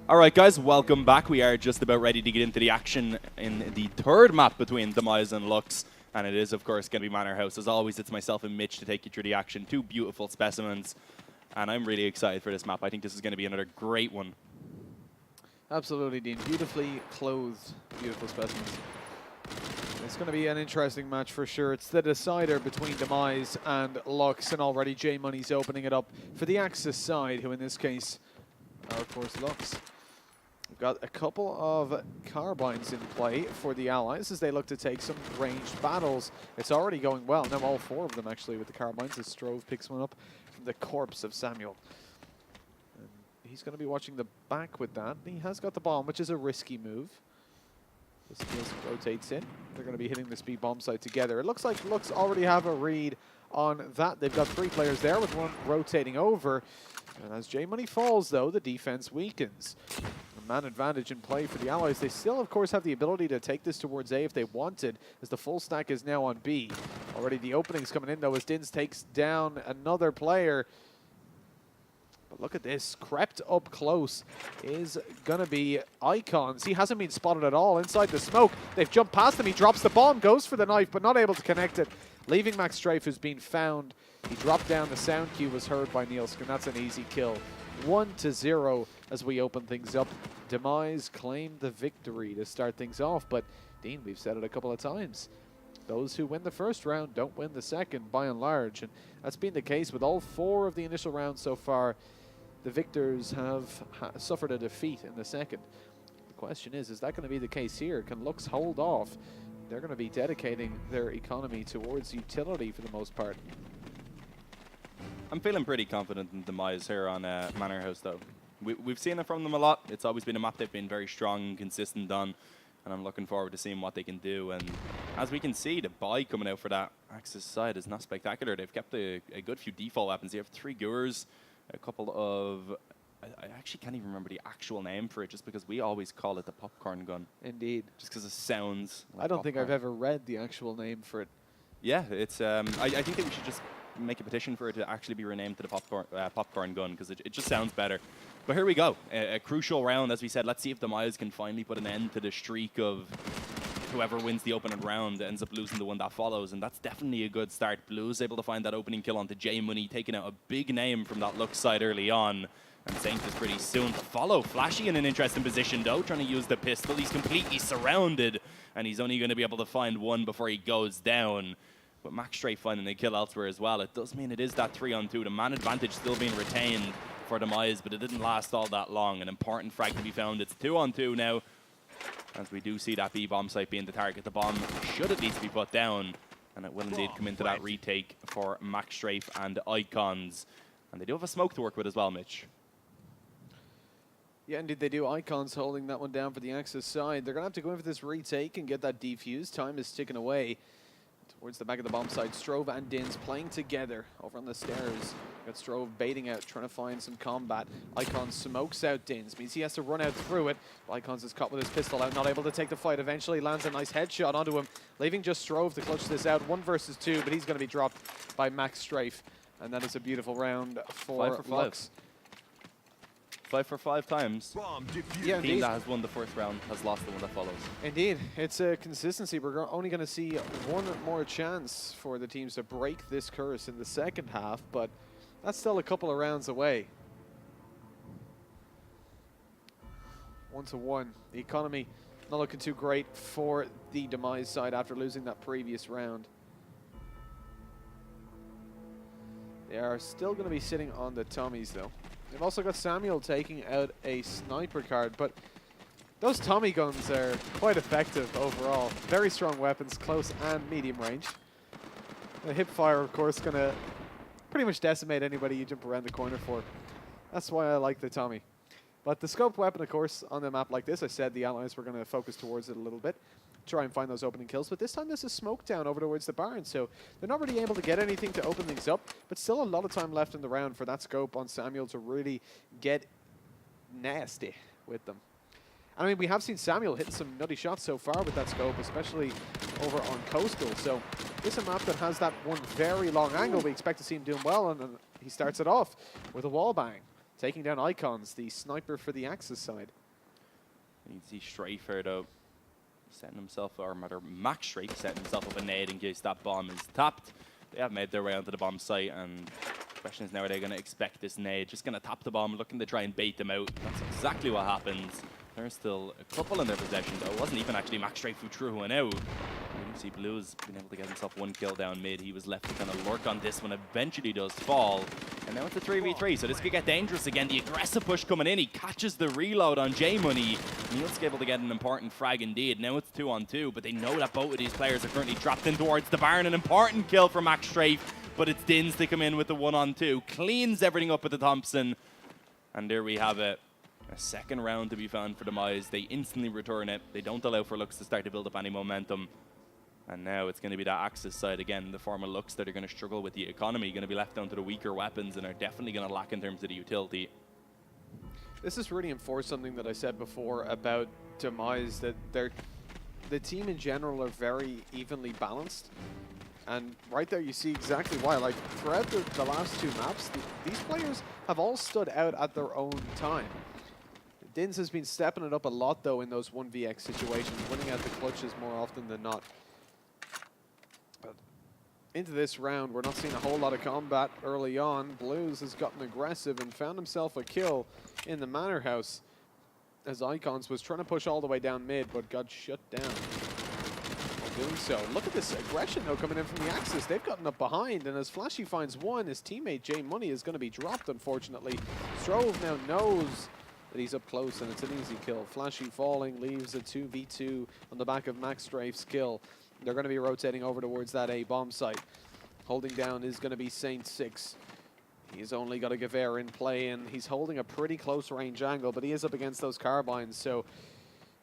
Alright guys, welcome back. We are just about ready to get into the action in the third map between Demise and Lux. And it is, of course, going to be Manorhouse. As always, it's myself and Mitch to take you through the action. Two beautiful specimens. And I'm really excited for this map. I think this is going to be another great one. Absolutely, Dean. Beautifully clothed, beautiful specimens. It's going to be an interesting match for sure. It's the decider between Demise and Lux, and already J Money's opening it up for the Axis side, who in this case are, of course, Lux. We've got a couple of carbines in play for the Allies as they look to take some ranged battles. It's already going well. Now all four of them actually with the carbines as Strove picks one up from the corpse of Samuel. And he's going to be watching the back with that. He has got the bomb, which is a risky move. The skills rotates in. They're going to be hitting the speed bomb site together. It looks like Lux already have a read on that. They've got three players there with one rotating over. And as J Money falls, though, the defense weakens. A man advantage in play for the Allies. They still, of course, have the ability to take this towards A if they wanted, as the full stack is now on B. Already the openings coming in, though, as Dins takes down another player. But look at this. Crept up close is going to be Icons. He hasn't been spotted at all inside the smoke. They've jumped past him. He drops the bomb, goes for the knife, but not able to connect it. Leaving Max Strafe, who's been found. He dropped down. The sound cue was heard by Nielsk, and that's an easy kill. 1-0 as we open things up. Demise claimed the victory to start things off, but Dean, we've said it a couple of times. Those who win the first round don't win the second, by and large, and that's been the case with all four of the initial rounds so far. The victors have suffered a defeat in the second. The question is that going to be the case here? Can Lux hold off? They're going to be dedicating their economy towards utility for the most part. I'm feeling pretty confident in Demise here on Manorhouse, though. We've seen it from them a lot. It's always been a map they've been very strong and consistent on, and I'm looking forward to seeing what they can do. And as we can see, the buy coming out for that Axis side is not spectacular. They've kept a good few default weapons. They have 3 Gurs, a couple of... I actually can't even remember the actual name for it, just because we always call it the popcorn gun. Indeed. Just because it sounds like I don't think I've popcorn. ever read the actual name for it. Yeah, it's. I think that we should just make a petition for it to actually be renamed to the popcorn gun, because it just sounds better. But here we go, a crucial round, as we said. Let's see if Demise can finally put an end to the streak of whoever wins the opening round ends up losing the one that follows, and that's definitely a good start. Blue's able to find that opening kill onto J Money, taking out a big name from that Lux side early on. And Saint is pretty soon to follow. Flashy in an interesting position, though, trying to use the pistol. He's completely surrounded, and he's only going to be able to find one before he goes down. But Max Strafe finding a kill elsewhere as well. It does mean it is that 3-on-2. The man advantage still being retained for Demise, but it didn't last all that long. An important frag to be found. It's 2-on-2 now, as we do see that B bomb site being the target. The bomb should at least be put down, and it will indeed come into that retake for Max Strafe and Icons. And they do have a smoke to work with as well, Mitch. Yeah, indeed they do. Icons holding that one down for the Axis side. They're going to have to go in for this retake and get that defused. Time is ticking away towards the back of the bomb side. Strove and Dins playing together over on the stairs. Got Strove baiting out, trying to find some combat. Icons smokes out Dins. Means he has to run out through it. Icons is caught with his pistol out, not able to take the fight. Eventually lands a nice headshot onto him, leaving just Strove to clutch this out. 1 versus 2, but he's going to be dropped by Max Strafe. And that is a beautiful round for 5 for 5. Lux. 5 for 5 times. Yeah, The team that has won the first round has lost the one that follows. Indeed, it's a consistency. We're only going to see one more chance for the teams to break this curse in the second half, but that's still a couple of rounds away. 1-1. The economy not looking too great for the Demise side after losing that previous round. They are still going to be sitting on the Tommies, though. They've also got Samuel taking out a sniper card, but those Tommy guns are quite effective overall. Very strong weapons, close and medium range. The hip fire, of course, going to pretty much decimate anybody you jump around the corner for. That's why I like the Tommy. But the scoped weapon, of course, on a map like this, I said the Allies were going to focus towards it a little bit, try and find those opening kills, but this time there's a smoke down over towards the barn, so they're not really able to get anything to open things up, but still a lot of time left in the round for that scope on Samuel to really get nasty with them. And I mean, we have seen Samuel hitting some nutty shots so far with that scope, especially over on Coastal, so this is a map that has that one very long angle. We expect to see him doing well, and he starts it off with a wall bang. taking down Icons, the sniper for the Axis side. You can see Strafe here, though, setting himself, or rather, Max Strafe setting himself up a nade in case that bomb is tapped. They have made their way onto the bomb site, and the question is now, are they going to expect this nade? Just going to tap the bomb, looking to try and bait them out. That's exactly what happens. There's still a couple in their possession, though. It wasn't even actually Max Strafe who threw one out. You see Blues being able to get himself one kill down mid. He was left to kind of lurk on this one. Eventually does fall. And now it's a 3v3, so this could get dangerous again. The aggressive push coming in. He catches the reload on J-Money. Neil's able to get an important frag indeed. Now it's 2-on-2, but they know that both of these players are currently dropped in towards the barn. An important kill for Max Strafe, but it's Dins to come in with the 1-on-2. Cleans everything up with the Thompson. And there we have it. A second round to be found for Demise. They instantly return it. They don't allow for Lux to start to build up any momentum. And now it's going to be that Axis side again, the former Lux, that are going to struggle with the economy, going to be left down to the weaker weapons and are definitely going to lack in terms of the utility. This has really enforced something that I said before about Demise, that the team in general are very evenly balanced. And right there you see exactly why. Like, throughout the last two maps, these players have all stood out at their own time. Dins has been stepping it up a lot, though, in those 1vx situations, winning out the clutches more often than not. But into this round, we're not seeing a whole lot of combat early on. Blues has gotten aggressive and found himself a kill in the Manorhouse, as Icons was trying to push all the way down mid, but got shut down while doing so. Look at this aggression, though, coming in from the Axis. They've gotten up behind, and as Flashy finds one, his teammate J-Money is going to be dropped, unfortunately. Strove now knows that he's up close, and it's an easy kill. Flashy falling leaves a 2v2 on the back of Max Strafe's kill. They're going to be rotating over towards that A bomb site. Holding down is going to be Saint 6. He's only got a Gewehr in play, and he's holding a pretty close range angle, but he is up against those carbines, so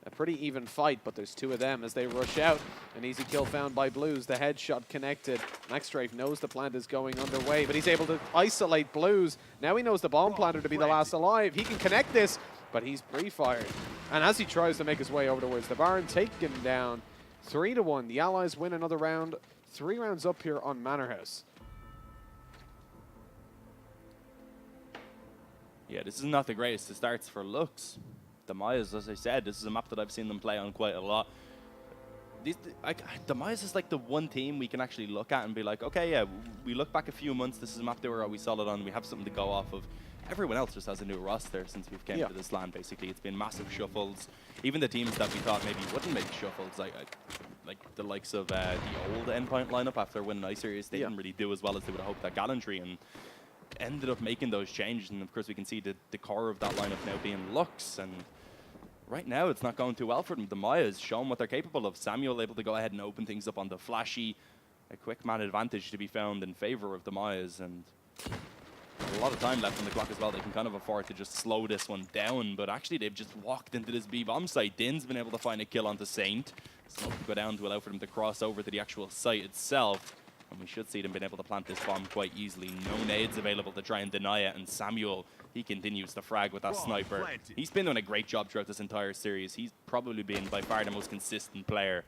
a pretty even fight, but there's two of them as they rush out. An easy kill found by Blues. The headshot connected. Max Strafe knows the plant is going underway, but he's able to isolate Blues. Now he knows the bomb planter to be the last alive. He can connect this, but he's pre-fired. And as he tries to make his way over towards the barn, taken down 3-1. The Allies win another round. 3 rounds up here on Manorhouse. Yeah, this is not the greatest of starts for Lux. Demise, as I said, this is a map that I've seen them play on quite a lot. Demise is like the one team we can actually look at and be like, okay, yeah, we look back a few months, this is a map they were always solid on, we have something to go off of. Everyone else just has a new roster since we've came to this land, basically. It's been massive shuffles. Even the teams that we thought maybe wouldn't make shuffles, like the likes of the old Endpoint lineup after winning I-Series, they didn't really do as well as they would have hoped at Gallantry, and ended up making those changes. And of course we can see the core of that lineup now being Lux, and right now it's not going too well for them. Demise shown what they're capable of. Samuel able to go ahead and open things up on the Flashy. A quick man advantage to be found in favor of Demise, and a lot of time left on the clock as well. They can kind of afford to just slow this one down, but actually they've just walked into this B-bomb site. Din's been able to find a kill onto Saint. Smoke will go down to allow for them to cross over to the actual site itself, and we should see them being able to plant this bomb quite easily. No nades available to try and deny it, and Samuel, he continues to frag with that sniper. He's been doing a great job throughout this entire series. He's probably been by far the most consistent player.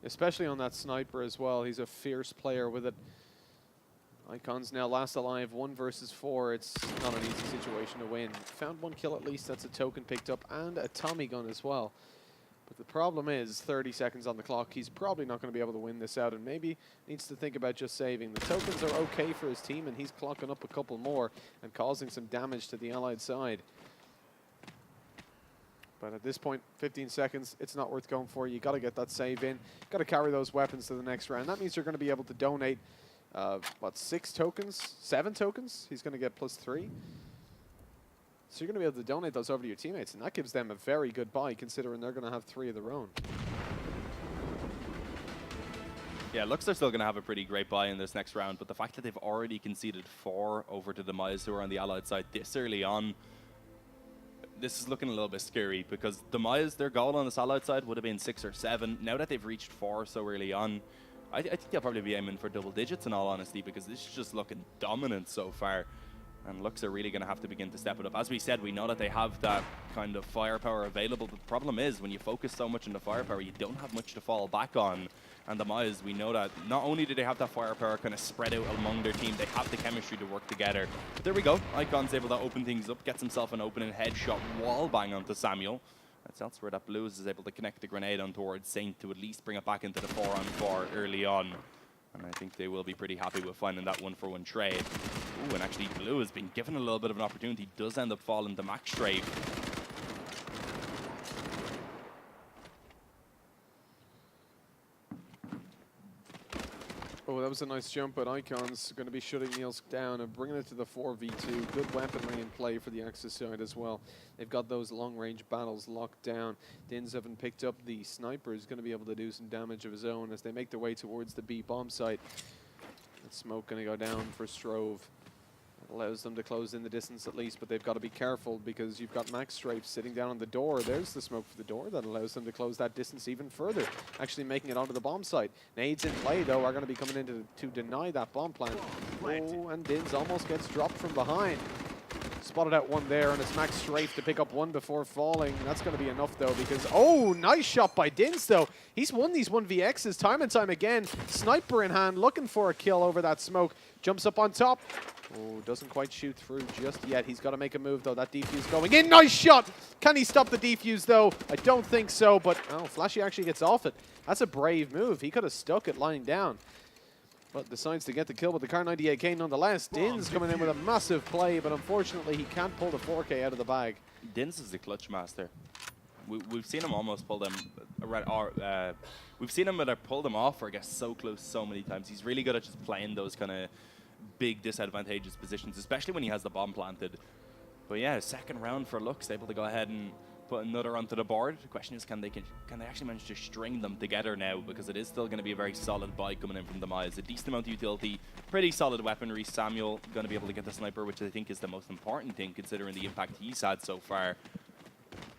Especially on that sniper as well. He's a fierce player with it. Icons now last alive, 1 versus 4. It's not an easy situation to win. Found 1 kill at least, that's a token picked up, and a Tommy gun as well. But the problem is 30 seconds on the clock. He's probably not going to be able to win this out, and maybe needs to think about just saving. The tokens are okay for his team, and he's clocking up a couple more and causing some damage to the Allied side. But at this point, 15 seconds, it's not worth going for. You got to get that save in. Got to carry those weapons to the next round. That means you're going to be able to donate, what, 6 tokens? 7 tokens? He's going to get +3. So you're going to be able to donate those over to your teammates, and that gives them a very good buy, considering they're going to have 3 of their own. Yeah, looks they're still going to have a pretty great buy in this next round, but the fact that they've already conceded 4 over to Demise, who are on the Allied side this early on, this is looking a little bit scary, because Demise, their goal on this Allied side would have been 6 or 7. Now that they've reached 4 so early on, I think they'll probably be aiming for double digits in all honesty, because this is just looking dominant so far. And Lux are really going to have to begin to step it up. As we said, we know that they have that kind of firepower available. But the problem is, when you focus so much on the firepower, you don't have much to fall back on. And Demise, we know that not only do they have that firepower kind of spread out among their team, they have the chemistry to work together. But there we go. Icon's able to open things up, gets himself an opening headshot wall bang onto Samuel. That's elsewhere that Blues is able to connect the grenade on towards Saint to at least bring it back into the 4-on-4 early on. And I think they will be pretty happy with finding that 1-for-1 trade. Ooh, and actually Blue has been given a little bit of an opportunity. Does end up falling to Max Strafe. Oh, that was a nice jump, but Icon's going to be shutting Niels down and bringing it to the 4v2. Good weaponry in play for the Axis side as well. They've got those long-range battles locked down. Dins haven't picked up the sniper. Is going to be able to do some damage of his own as they make their way towards the B bomb site. That smoke going to go down for Strove. Allows them to close in the distance at least, but they've got to be careful because you've got Max Strafe sitting down on the door. There's the smoke for the door that allows them to close that distance even further, actually making it onto the bomb site. Nades in play, though, are going to be coming in to deny that bomb plant. Oh, and Dins almost gets dropped from behind. Spotted out one there, and it's Max Strafe to pick up one before falling. That's going to be enough, though, because... Oh, nice shot by Dins, though. He's won these 1vx's time and time again. Sniper in hand, looking for a kill over that smoke. Jumps up on top. Oh, doesn't quite shoot through just yet. He's got to make a move, though. That defuse going in. Nice shot! Can he stop the defuse, though? I don't think so, but... Oh, Flashy actually gets off it. That's a brave move. He could have stuck it lying down, but decides to get the kill with the Kar 98K nonetheless. Dins coming in with a massive play, but unfortunately he can't pull the 4K out of the bag. Dins is the clutch master. We've seen him almost pull them, we've seen him pull them off or get so close so many times. He's really good at just playing those kind of big disadvantageous positions, especially when he has the bomb planted. But yeah, second round for Lux, able to go ahead and put another onto the board. The question is, can they actually manage to string them together now? Because it is still going to be a very solid buy coming in from Demise. A decent amount of utility, pretty solid weaponry. Samuel going to be able to get the sniper, which I think is the most important thing considering the impact he's had so far.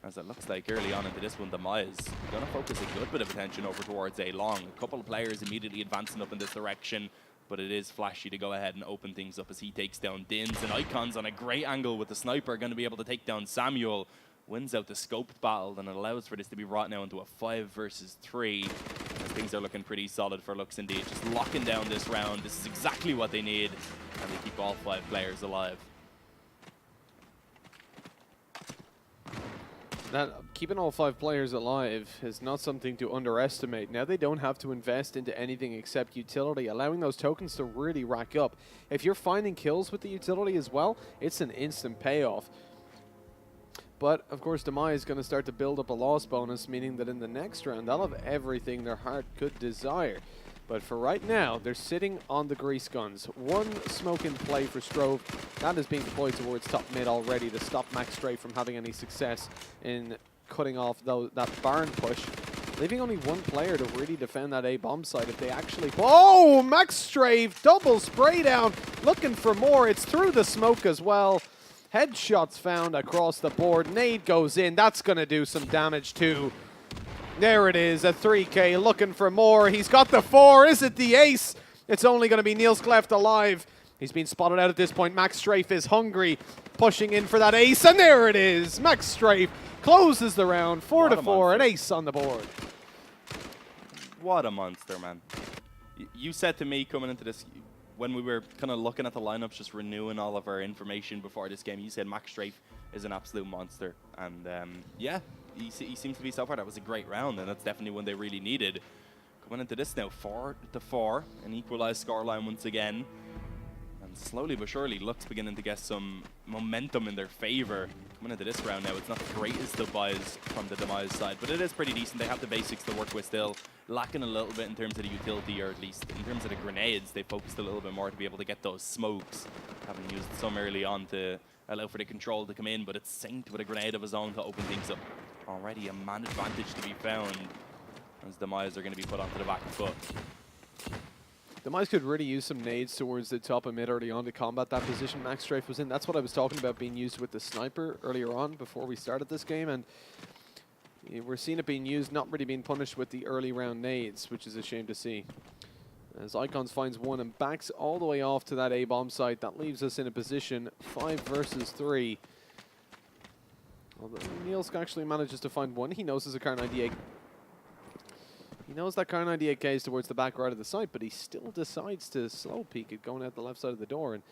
As it looks like early on into this one, Demise going to focus a good bit of attention over towards A long. A couple of players immediately advancing up in this direction, but it is Flashy to go ahead and open things up as he takes down Dins. And Icon's on a great angle with the sniper, going to be able to take down Samuel. Wins out the scoped battle, and it allows for this to be brought now into a 5 versus 3. As things are looking pretty solid for Lux indeed. Just locking down this round. This is exactly what they need, and they keep all 5 players alive. That keeping all 5 players alive is not something to underestimate. Now they don't have to invest into anything except utility, allowing those tokens to really rack up. If you're finding kills with the utility as well, it's an instant payoff. But, of course, Demise is going to start to build up a loss bonus, meaning that in the next round, they'll have everything their heart could desire. But for right now, they're sitting on the grease guns. One smoke in play for Strove. That is being deployed towards top mid already to stop Max Strafe from having any success in cutting off that barn push. Leaving only one player to really defend that A bomb site if they actually... Oh, Max Strafe, double spray down, looking for more. It's through the smoke as well. Headshots found across the board. Nade goes in. That's going to do some damage too. There it is, a 3K looking for more. He's got the 4. Is it the ace? It's only going to be Niels left alive. He's been spotted out at this point. Max Strafe is hungry, pushing in for that ace, and there it is. Max Strafe closes the round, 4-4, an ace on the board. What a monster, man. You said to me coming into this, when we were kind of looking at the lineups, just renewing all of our information before this game, you said Max Strafe is an absolute monster. And yeah, he seems to be so far. That was a great round, and that's definitely one they really needed. Coming into this now, 4-4, an equalized scoreline once again. And slowly but surely, Lux beginning to get some momentum in their favor. Coming into this round now, it's not the greatest of buys from the Demise side, but it is pretty decent. They have the basics to work with still. Lacking a little bit in terms of the utility, or at least in terms of the grenades, they focused a little bit more to be able to get those smokes. Having used some early on to allow for the control to come in, but it's Saint with a grenade of his own to open things up. Already a man advantage to be found, as Demise are going to be put onto the back foot. Demise could really use some nades towards the top of mid early on to combat that position Max Strafe was in. That's what I was talking about being used with the sniper earlier on before we started this game, and we're seeing it being used, not really being punished with the early round nades, which is a shame to see. As Icons finds one and backs all the way off to that A-bomb site. That leaves us in a position 5 versus 3. Although Nielsk actually manages to find one. He knows there's a Car 98. He knows that Car 98K is towards the back right of the site, but he still decides to slow peek it going out the left side of the door. And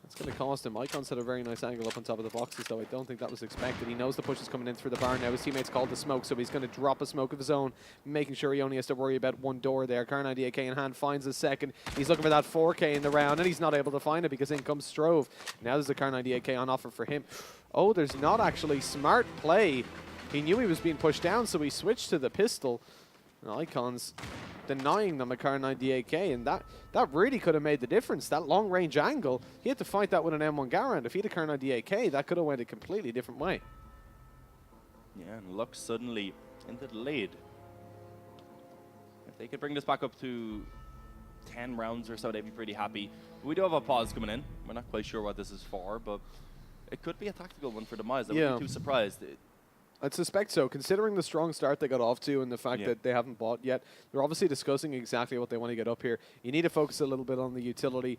that's going to cost him. Icons had a very nice angle up on top of the boxes, though I don't think that was expected. He knows the push is coming in through the barn now. His teammates called the smoke, so he's going to drop a smoke of his own, making sure he only has to worry about one door there. Car 98K in hand finds a second. He's looking for that 4K in the round, and he's not able to find it because in comes Strove. Now there's a Car 98K on offer for him. Oh, there's not actually. Smart play. He knew he was being pushed down, so he switched to the pistol. And Icons denying them a Car 98K, and that really could have made the difference. That long range angle, he had to fight that with an M1 Garand. If he had a Car 98K, that could have went a completely different way. Yeah, and Lux suddenly into the lead. If they could bring this back up to 10 rounds or so, they'd be pretty happy. We do have a pause coming in. We're not quite sure what this is for, but it could be a tactical one for Demise. I wouldn't be too surprised. I'd suspect so, considering the strong start they got off to and the fact that they haven't bought yet. They're obviously discussing exactly what they want to get up here. You need to focus a little bit on the utility.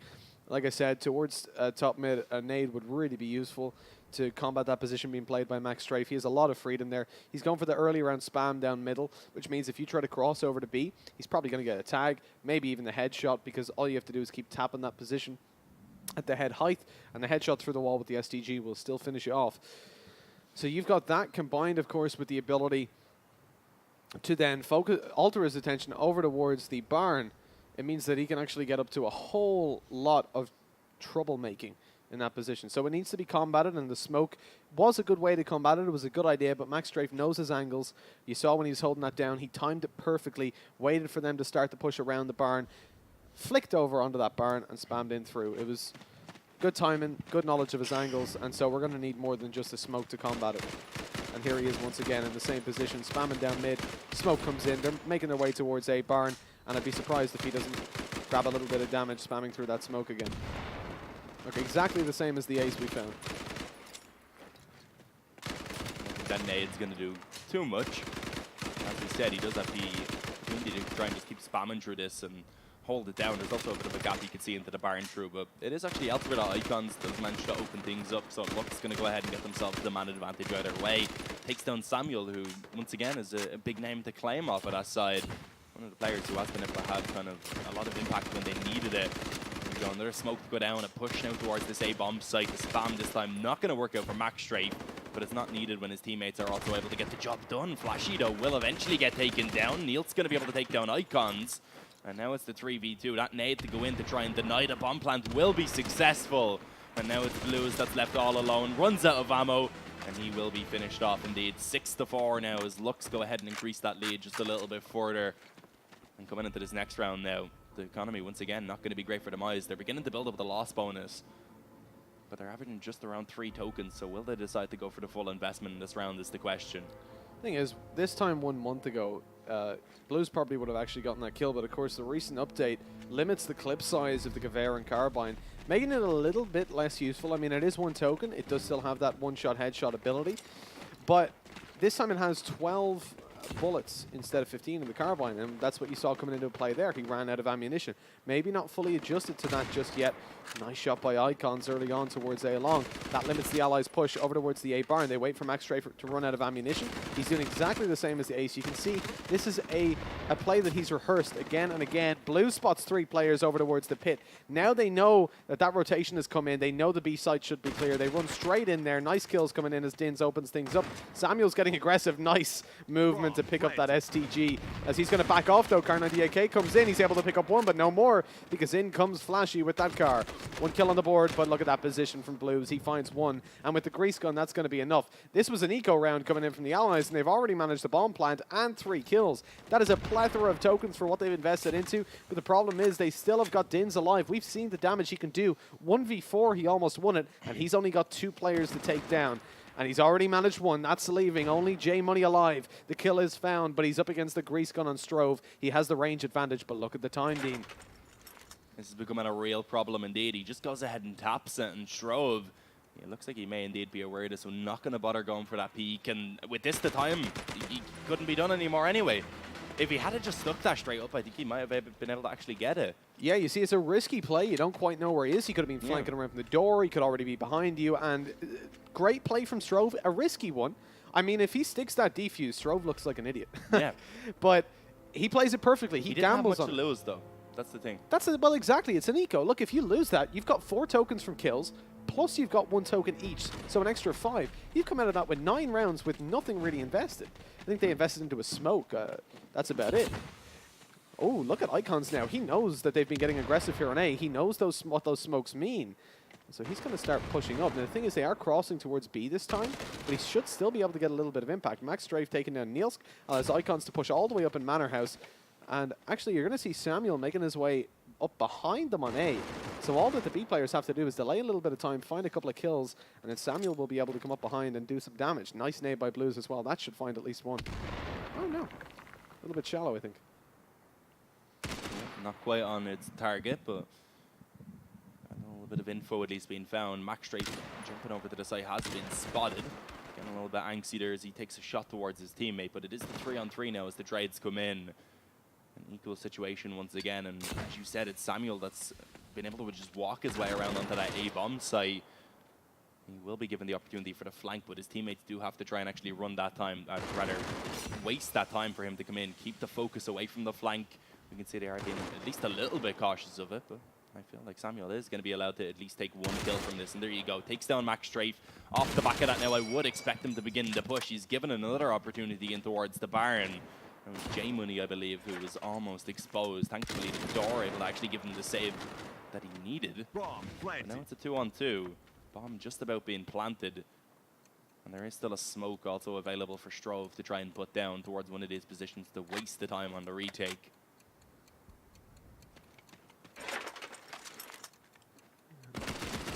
Like I said, towards top mid, a nade would really be useful to combat that position being played by Max Strafe. He has a lot of freedom there. He's going for the early round spam down middle, which means if you try to cross over to B, he's probably going to get a tag, maybe even the headshot, because all you have to do is keep tapping that position at the head height, and the headshot through the wall with the STG will still finish you off. So you've got that combined, of course, with the ability to then alter his attention over towards the barn. It means that he can actually get up to a whole lot of troublemaking in that position. So it needs to be combated, and the smoke was a good way to combat it. It was a good idea, but Max Strafe knows his angles. You saw when he was holding that down, he timed it perfectly, waited for them to start the push around the barn, flicked over onto that barn, and spammed in through. It was good timing, good knowledge of his angles, and so we're going to need more than just a smoke to combat it. And here he is once again in the same position, spamming down mid. Smoke comes in, they're making their way towards A barn, and I'd be surprised if he doesn't grab a little bit of damage spamming through that smoke again. Look, exactly the same as the ace we found. That nade's going to do too much. As we said, he does have the opportunity to try and just keep spamming through this and hold it down. There's also a bit of a gap you can see into the barn through, but it is actually elsewhere that Icons does manage to open things up, so Lux going to go ahead and get themselves the man advantage either way. Takes down Samuel, who once again is a big name to claim off of that side. One of the players who has been able to have kind of a lot of impact when they needed it. There we go, another smoke to go down, a push now towards this A-bomb site. The spam this time not going to work out for Max Strafe, but it's not needed when his teammates are also able to get the job done. Flashy, though, will eventually get taken down. Neil's going to be able to take down Icons. And now it's the 3v2. That nade to go in to try and deny the bomb plant will be successful. And now it's Blues that's left all alone. Runs out of ammo, and he will be finished off indeed. 6-4 now as Lux go ahead and increase that lead just a little bit further. And coming into this next round now, the economy once again not going to be great for Demise. They're beginning to build up the loss bonus, but they're averaging just around 3 tokens. So will they decide to go for the full investment in this round is the question. Thing is, this time 1 month ago, Blues probably would have actually gotten that kill, but of course the recent update limits the clip size of the Gewehr and Carbine, making it a little bit less useful. I mean, it is 1 token. It does still have that one-shot headshot ability, but this time it has 12 bullets instead of 15 in the Carbine, and that's what you saw coming into play there. He ran out of ammunition. Maybe not fully adjusted to that just yet. Nice shot by Icons early on towards A long. That limits the Allies' push over towards the A barn. They wait for Max Strafe to run out of ammunition. He's doing exactly the same as the ace. You can see this is a play that he's rehearsed again and again. Blue spots 3 players over towards the pit. Now they know that rotation has come in. They know the B site should be clear. They run straight in there. Nice kills coming in as Dins opens things up. Samuel's getting aggressive. Nice movement to pick up that STG. As he's going to back off though, Car 98K comes in. He's able to pick up 1, but no more, because in comes Flashy with that car. 1 kill on the board, but look at that position from Blues. He finds 1, and with the grease gun, that's going to be enough. This was an eco round coming in from the Allies, and they've already managed the bomb plant and 3 kills. That is a plethora of tokens for what they've invested into, but the problem is they still have got Dins alive. We've seen the damage he can do. 1v4, he almost won it, and he's only got 2 players to take down. And he's already managed 1. That's leaving only J Money alive. The kill is found, but he's up against the grease gun on Strove. He has the range advantage, but look at the time, Dean. This is becoming a real problem indeed. He just goes ahead and taps it, and Strove, it looks like he may indeed be aware of this, so not going to bother going for that peak. And with this the time, he couldn't be done anymore anyway. if he had just stuck that straight up, I think he might have been able to actually get it. Yeah, you see, it's a risky play. You don't quite know where he is. He could have been flanking around from the door. He could already be behind you. And great play from Strove. A risky one. I mean, if he sticks that defuse, Strove looks like an idiot. Yeah. But he plays it perfectly. He didn't have gambles much on to it. lose, though. That's the thing. Well, exactly. It's an eco. Look, if you lose that, you've got 4 tokens from kills, plus you've got 1 token each, so an extra 5. You've come out of that with 9 rounds with nothing really invested. I think they invested into a smoke. That's about it. Oh, look at Icons now. He knows that they've been getting aggressive here on A. He knows what those smokes mean. So he's going to start pushing up. And the thing is, they are crossing towards B this time, but he should still be able to get a little bit of impact. Max Strafe taking down Nielsk, allows Icons to push all the way up in Manorhouse. And actually, you're going to see Samuel making his way up behind them on A. So all that the B players have to do is delay a little bit of time, find a couple of kills, and then Samuel will be able to come up behind and do some damage. Nice nade by Blues as well. That should find at least 1. Oh, no. A little bit shallow, I think. Not quite on its target, but a little bit of info at least being found. Max Strafe jumping over to the side has been spotted. Getting a little bit angsty there as he takes a shot towards his teammate, but it is the 3-on-3 now as the trades come in. An equal situation once again, and as you said, it's Samuel that's been able to just walk his way around onto that A-bomb site. He will be given the opportunity for the flank, but his teammates do have to try and actually run that time, rather waste that time for him to come in, keep the focus away from the flank. We can see they are being at least a little bit cautious of it, but I feel like Samuel is going to be allowed to at least take 1 kill from this, and there you go. Takes down Max Strafe. Off the back of that now, I would expect him to begin the push. He's given another opportunity in towards the barn. It was J Money, I believe, who was almost exposed. Thankfully, the door able to actually give him the save that he needed. But now it's a 2-on-2. Bomb just about being planted. And there is still a smoke also available for Strove to try and put down towards one of his positions to waste the time on the retake.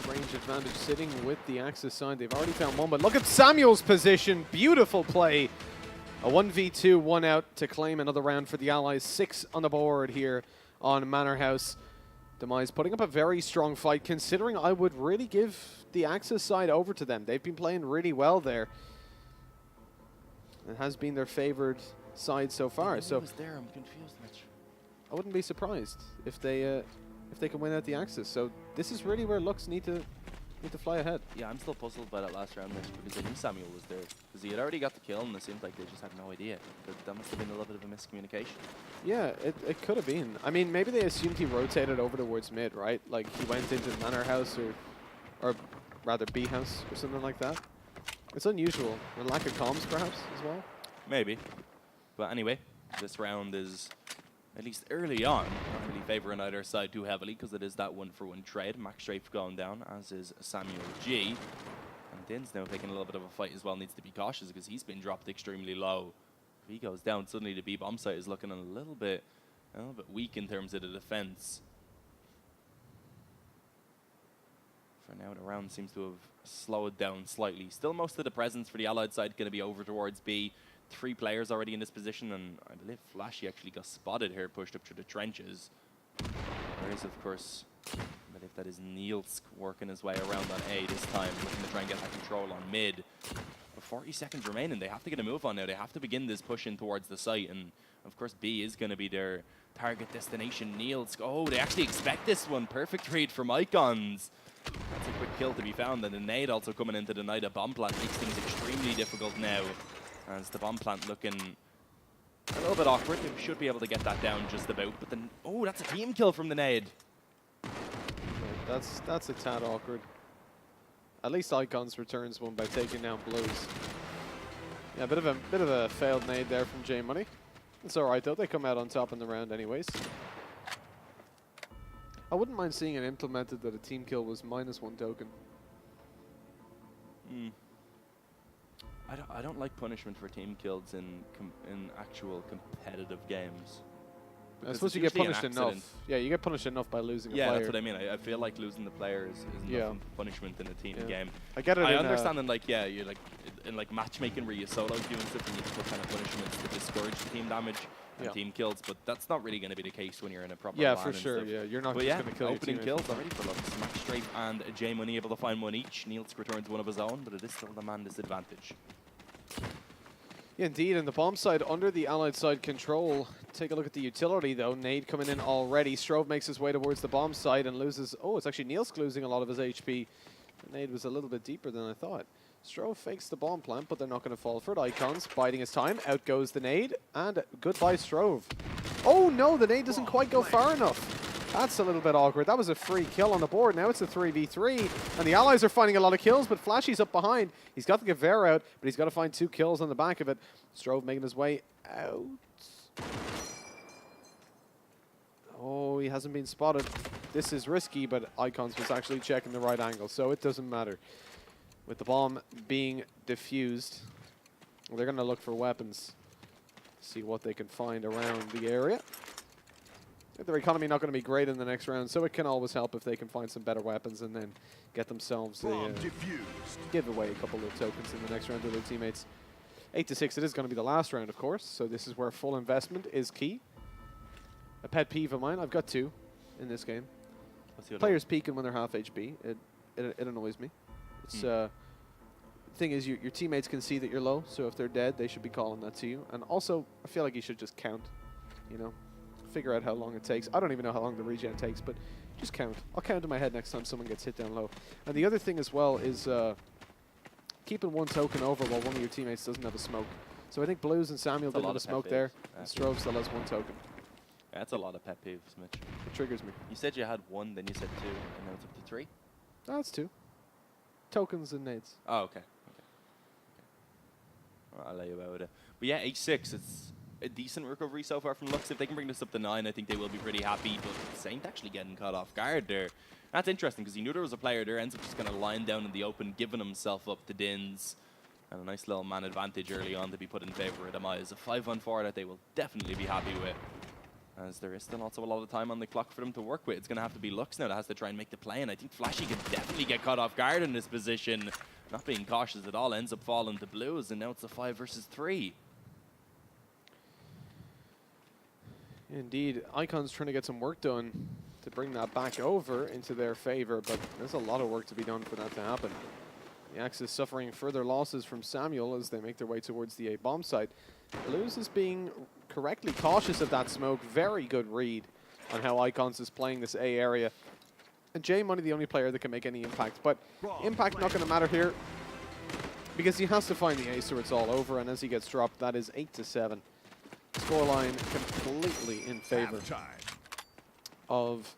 Range advantage sitting with the Axis side. They've already found 1, but look at Samuel's position. Beautiful play. A 1v2, 1 out to claim another round for the Allies. 6 on the board here on Manorhouse. Demise putting up a very strong fight, considering I would really give the Axis side over to them. They've been playing really well there. It has been their favored side so far. So was there? I'm confused, Mitch. I wouldn't be surprised if they can win out the Axis. So this is really where Lux need to fly ahead. Yeah, I'm still puzzled by that last round, Mitch, because I knew Samuel was there. Because he had already got the kill, and it seemed like they just had no idea. That must have been a little bit of a miscommunication. Yeah, it could have been. I mean, maybe they assumed he rotated over towards mid, right? Like he went into Manorhouse or rather B house or something like that. It's unusual. A lack of comms, perhaps, as well. Maybe. But anyway, this round is, at least early on, not really favouring either side too heavily because it is that 1-for-1 trade. Max Strafe going down, as is Samuel G. And Din's now taking a little bit of a fight as well. Needs to be cautious because he's been dropped extremely low. If he goes down, suddenly the B bomb site is looking a little bit weak in terms of the defense. For now, the round seems to have slowed down slightly. Still, most of the presence for the Allied side going to be over towards B. 3 players already in this position, and I believe Flashy actually got spotted here, pushed up through the trenches. There is, of course, I believe that is Nielsk working his way around on A this time, looking to try and get that control on mid. With 40 seconds remaining, they have to get a move on now. They have to begin this push in towards the site, and of course B is going to be their target destination. Nielsk, oh, they actually expect this one. Perfect read from Icons. That's a quick kill to be found, and the nade also coming into the night. A bomb plant makes things extremely difficult now. As the bomb plant looking a little bit awkward. They should be able to get that down just about. But then, oh, that's a team kill from the nade. That's a tad awkward. At least Icons returns one by taking down Blues. Yeah, a bit of a failed nade there from J Money. It's all right though. They come out on top in the round anyways. I wouldn't mind seeing it implemented that a team kill was -1 token. I don't like punishment for team kills in actual competitive games. I suppose you get punished enough. Yeah, you get punished enough by losing a player. Yeah, that's what I mean. I feel like losing the player is enough punishment in a team game. I get it. I understand in like, yeah, you're like in like matchmaking where you solo queue and stuff, and you put kind of punishments to discourage the team damage and team kills, but that's not really going to be the case when you're in a proper LAN for sure. Stuff. Yeah, you're not just going to kill opening kills already for Lux. Max Strafe and J Money able to find one each. Nielsk returns one of his own, but it is still the man disadvantage. Yeah, indeed, and the bomb side under the Allied side control. Take a look at the utility, though. Nade coming in already. Strove makes his way towards the bomb side and loses... Oh, it's actually Nielsk losing a lot of his HP. The nade was a little bit deeper than I thought. Strove fakes the bomb plant, but they're not going to fall for it. Icons biding his time. Out goes the nade, and goodbye, Strove. Oh, no, the nade doesn't quite go far enough. That's a little bit awkward. That was a free kill on the board. Now it's a 3v3. And the Allies are finding a lot of kills, but Flashy's up behind. He's got the Gewehr out, but he's got to find 2 kills on the back of it. Strove making his way out. Oh, he hasn't been spotted. This is risky, but Icons was actually checking the right angle, so it doesn't matter. With the bomb being defused, they're going to look for weapons. See what they can find around the area. Their economy not going to be great in the next round, so it can always help if they can find some better weapons and then get themselves give away a couple of tokens in the next round to their teammates. 8-6, it is going to be the last round, of course, so this is where full investment is key. A pet peeve of mine, I've got 2 in this game. Players peeking when they're half HP. It annoys me. It's the thing is, your teammates can see that you're low, so if they're dead, they should be calling that to you. And also, I feel like you should just count, you know. Figure out how long it takes. I don't even know how long the regen takes, but just count. I'll count in my head next time someone gets hit down low. And the other thing as well is keeping 1 token over while one of your teammates doesn't have a smoke. So I think Blues and Samuel didn't have a smoke there, and Strove still has 1 token. That's a lot of pet peeves, Mitch. It triggers me. You said you had 1, then you said 2, and now it's up to 3? No, it's 2. Tokens and nades. Oh, okay. Well, I'll let you out with it. But yeah, H6, it's a decent recovery so far from Lux. If they can bring this up to 9, I think they will be pretty happy. But Saint actually getting caught off guard there. That's interesting because he knew there was a player there. Ends up just kind of lying down in the open, giving himself up to Dins. And a nice little man advantage early on to be put in favor of Demise. A 5-on-4 that they will definitely be happy with. As there is still also a lot of time on the clock for them to work with. It's going to have to be Lux now that has to try and make the play. And I think Flashy can definitely get caught off guard in this position. Not being cautious at all. Ends up falling to Blues. And now it's a 5 versus 3. Indeed, Icon's trying to get some work done to bring that back over into their favor, but there's a lot of work to be done for that to happen. The Axis suffering further losses from Samuel as they make their way towards the A bomb site. Blues is being correctly cautious of that smoke. Very good read on how Icons is playing this A area. And J Money the only player that can make any impact, but impact not going to matter here because he has to find the ace or it's all over, and as he gets dropped, that is 8-7. Scoreline completely in favor of,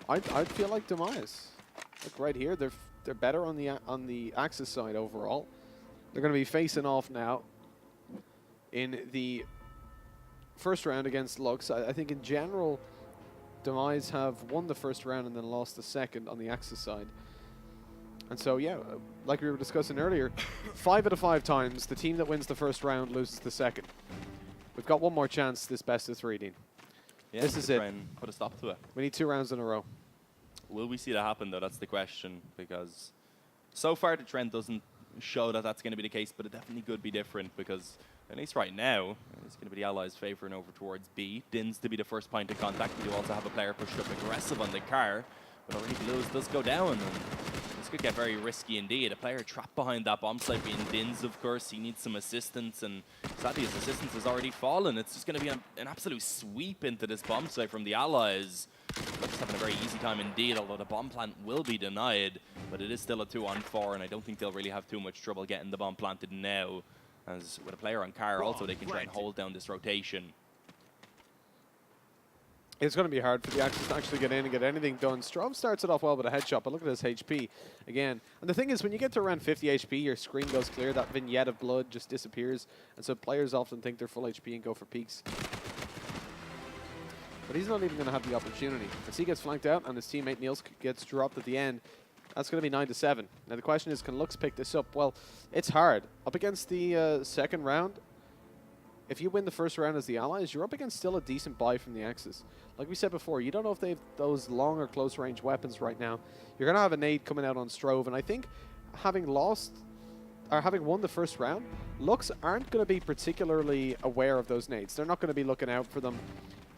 I'd feel like Demise. Look right here, they're better on the Axis side overall. They're going to be facing off now in the first round against Lux. I think in general, Demise have won the first round and then lost the second on the Axis side. And so, yeah, like we were discussing earlier, 5 out of 5 times, the team that wins the first round loses the second. We've got 1 more chance this best of 3, Dean. Yeah, this is it. Try and put a stop to it. We need 2 rounds in a row. Will we see that happen, though? That's the question. Because so far, the trend doesn't show that that's going to be the case, but it definitely could be different because, at least right now, it's going to be the Allies favouring over towards B. Dins to be the first point of contact. We do also have a player pushed up aggressive on the car, but already Blues does go down. And this could get very risky indeed. A player trapped behind that bomb site being Dins, of course. He needs some assistance, and sadly his assistance has already fallen. It's just going to be an absolute sweep into this bomb site from the Allies. They're just having a very easy time indeed, although the bomb plant will be denied. But it is still a 2-on-4, and I don't think they'll really have too much trouble getting the bomb planted now. As with a player on car also, they can try and hold down this rotation. It's going to be hard for the Axis to actually get in and get anything done. Strove starts it off well with a headshot, but look at his HP again. And the thing is, when you get to around 50 HP, your screen goes clear. That vignette of blood just disappears. And so players often think they're full HP and go for peaks. But he's not even going to have the opportunity. As he gets flanked out and his teammate Niels gets dropped at the end, that's going to be 9-7. Now the question is, can Lux pick this up? Well, it's hard. Up against the second round, if you win the first round as the Allies, you're up against still a decent buy from the Axis. Like we said before, you don't know if they have those long or close range weapons right now. You're going to have a nade coming out on Strove, and I think having won the first round, Lux aren't going to be particularly aware of those nades. They're not going to be looking out for them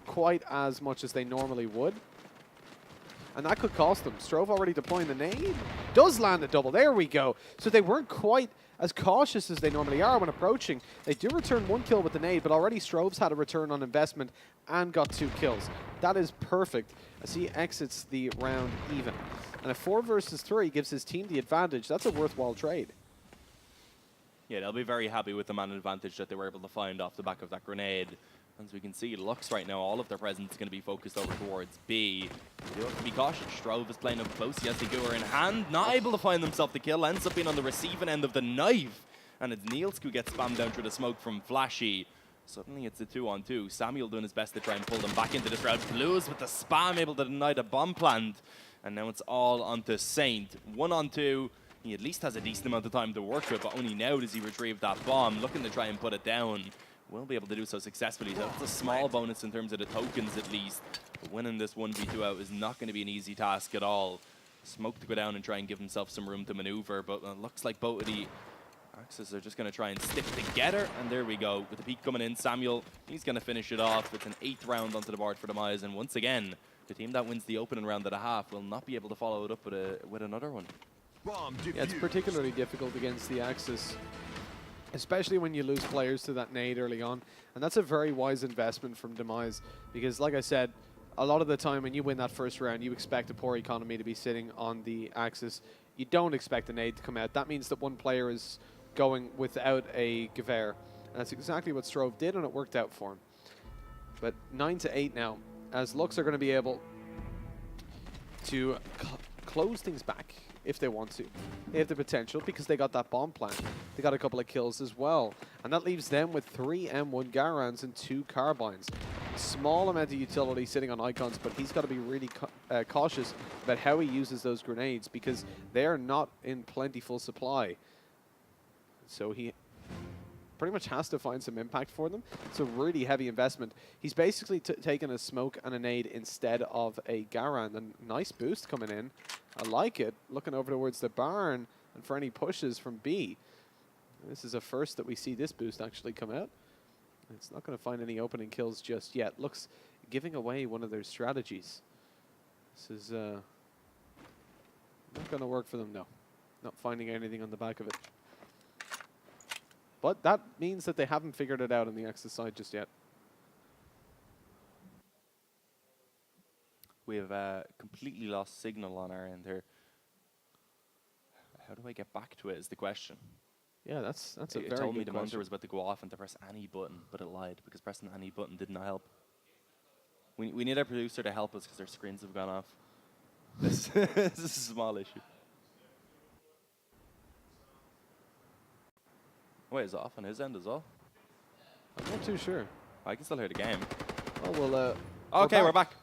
quite as much as they normally would. and that could cost them. Strove already deploying the nade. Does land a double. There we go. So they weren't quite as cautious as they normally are when approaching. They do return 1 kill with the nade, but already Strove's had a return on investment and got 2 kills. That is perfect as he exits the round even. And a 4 versus 3 gives his team the advantage. That's a worthwhile trade. Yeah, they'll be very happy with the man advantage that they were able to find off the back of that grenade. As we can see, Lux right now, all of their presence is going to be focused over towards B. They do have to be cautious. Strove is playing up close. He has the Gewer in hand. Not able to find himself the kill. Ends up being on the receiving end of the knife. And it's Niels who gets spammed down through the smoke from Flashy. Suddenly it's a 2-on-2. Samuel doing his best to try and pull them back into this round. Blues with the spam, able to deny the bomb plant. And now it's all onto Saint. 1-on-2. He at least has a decent amount of time to work with, but only now does he retrieve that bomb. Looking to try and put it down. Will be able to do so successfully. So that's a small bonus in terms of the tokens at least. But winning this 1v2 out is not going to be an easy task at all. Smoke to go down and try and give himself some room to maneuver, but it looks like both of the Axis are just going to try and stick together. And there we go. With the peak coming in, Samuel, he's going to finish it off with an 8th round onto the board for Demise. And once again, the team that wins the opening round at a half will not be able to follow it up with another one. Yeah, it's particularly difficult against the Axis, especially when you lose players to that nade early on. And that's a very wise investment from Demise, because like I said, a lot of the time when you win that first round, you expect a poor economy to be sitting on the Axis. You don't expect a nade to come out. That means that one player is going without a Gewehr. And that's exactly what Strove did, and it worked out for him. But 9-8 now, as Lux are going to be able to close things back if they want to. They have the potential because they got that bomb plant. They got a couple of kills as well. And that leaves them with 3 M1 Garans and 2 carbines. Small amount of utility sitting on Icons, but he's got to be really cautious about how he uses those grenades because they're not in plentiful supply. So he pretty much has to find some impact for them. It's a really heavy investment. He's basically taken a smoke and a nade instead of a Garan. And nice boost coming in. I like it. Looking over towards the barn and for any pushes from B. This is a first that we see this boost actually come out. It's not going to find any opening kills just yet. Looks giving away one of their strategies. This is not going to work for them, no. Not finding anything on the back of it. But that means that they haven't figured it out on the Axis side just yet. We have completely lost signal on our end here. How do I get back to it is the question. Yeah, that's a very good question. It told me the monitor was about to go off and to press any button, but it lied because pressing any button did not help. We need our producer to help us because our screens have gone off. This is a small issue. Wait, is it off on his end as well? I'm not too sure. I can still hear the game. Oh, well, okay, we're back.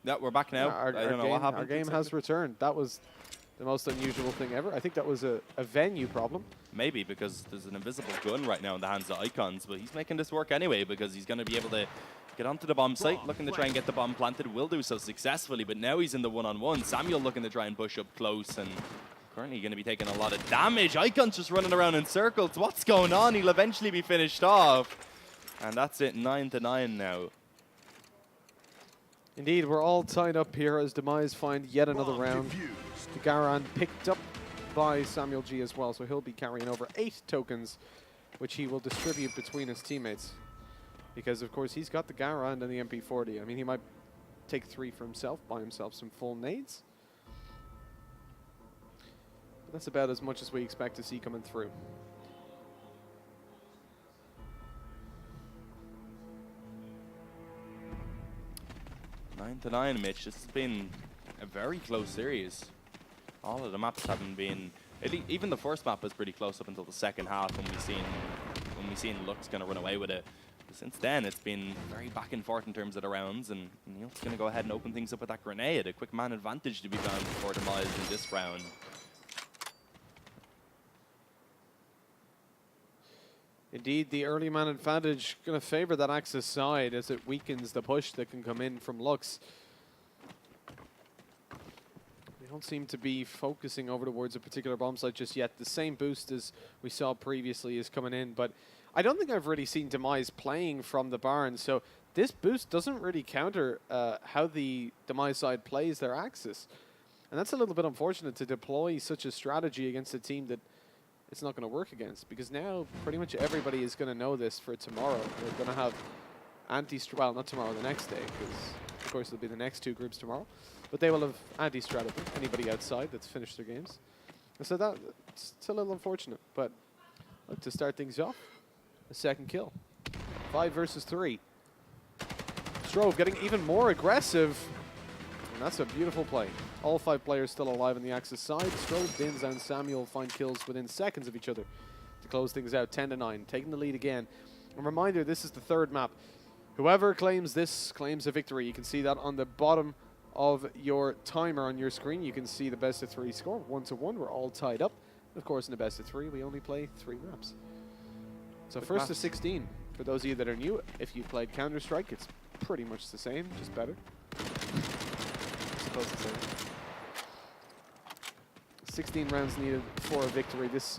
Yeah, we're back now. Yeah, I don't know what happened. Our game has returned. That was the most unusual thing ever. I think that was a venue problem. Maybe because there's an invisible gun right now in the hands of Icons, but he's making this work anyway because he's going to be able to get onto the bomb site, looking to try and get the bomb planted. Will do so successfully, but now he's in the one-on-one. Samuel looking to try and push up close and currently going to be taking a lot of damage. Icons just running around in circles. What's going on? He'll eventually be finished off. And that's it, 9-9 now. Indeed, we're all tied up here as Demise find yet another round. The Garan picked up by Samuel G as well, so he'll be carrying over 8 tokens, which he will distribute between his teammates. Because, of course, he's got the Garan and the MP40. I mean, he might take 3 for himself, buy himself some full nades. But that's about as much as we expect to see coming through. 9-9, Mitch. This has been a very close series. All of the maps haven't been. Even the first map was pretty close up until the second half when we seen Lux gonna run away with it. But since then, it's been very back and forth in terms of the rounds, and Neil's gonna go ahead and open things up with that grenade. A quick man advantage to be found for Demise in this round. Indeed, the early man advantage going to favor that Axis side as it weakens the push that can come in from Lux. They don't seem to be focusing over towards a particular bomb site just yet. The same boost as we saw previously is coming in, but I don't think I've really seen Demise playing from the barn, so this boost doesn't really counter how the Demise side plays their Axis. And that's a little bit unfortunate to deploy such a strategy against a team that it's not going to work against, because now pretty much everybody is going to know this for tomorrow. They're going to have well, not tomorrow, the next day, because of course it'll be the next 2 groups tomorrow. But they will have anti-strategy, anybody outside that's finished their games. And so that's a little unfortunate. But look, to start things off, a second kill. 5 versus 3. Strove getting even more aggressive. And that's a beautiful play. All 5 players still alive on the Axis side. Strove, Dins, and Samuel find kills within seconds of each other to close things out 10-9, taking the lead again. A reminder, this is the 3rd map. Whoever claims this claims a victory. You can see that on the bottom of your timer on your screen. You can see the best of 3 score, 1-1. We're all tied up. Of course, in the best of 3, we only play 3 maps. So Good first maps. to 16. For those of you that are new, if you played Counter-Strike, it's pretty much the same, just better. Supposed to say. 16 rounds needed for a victory. This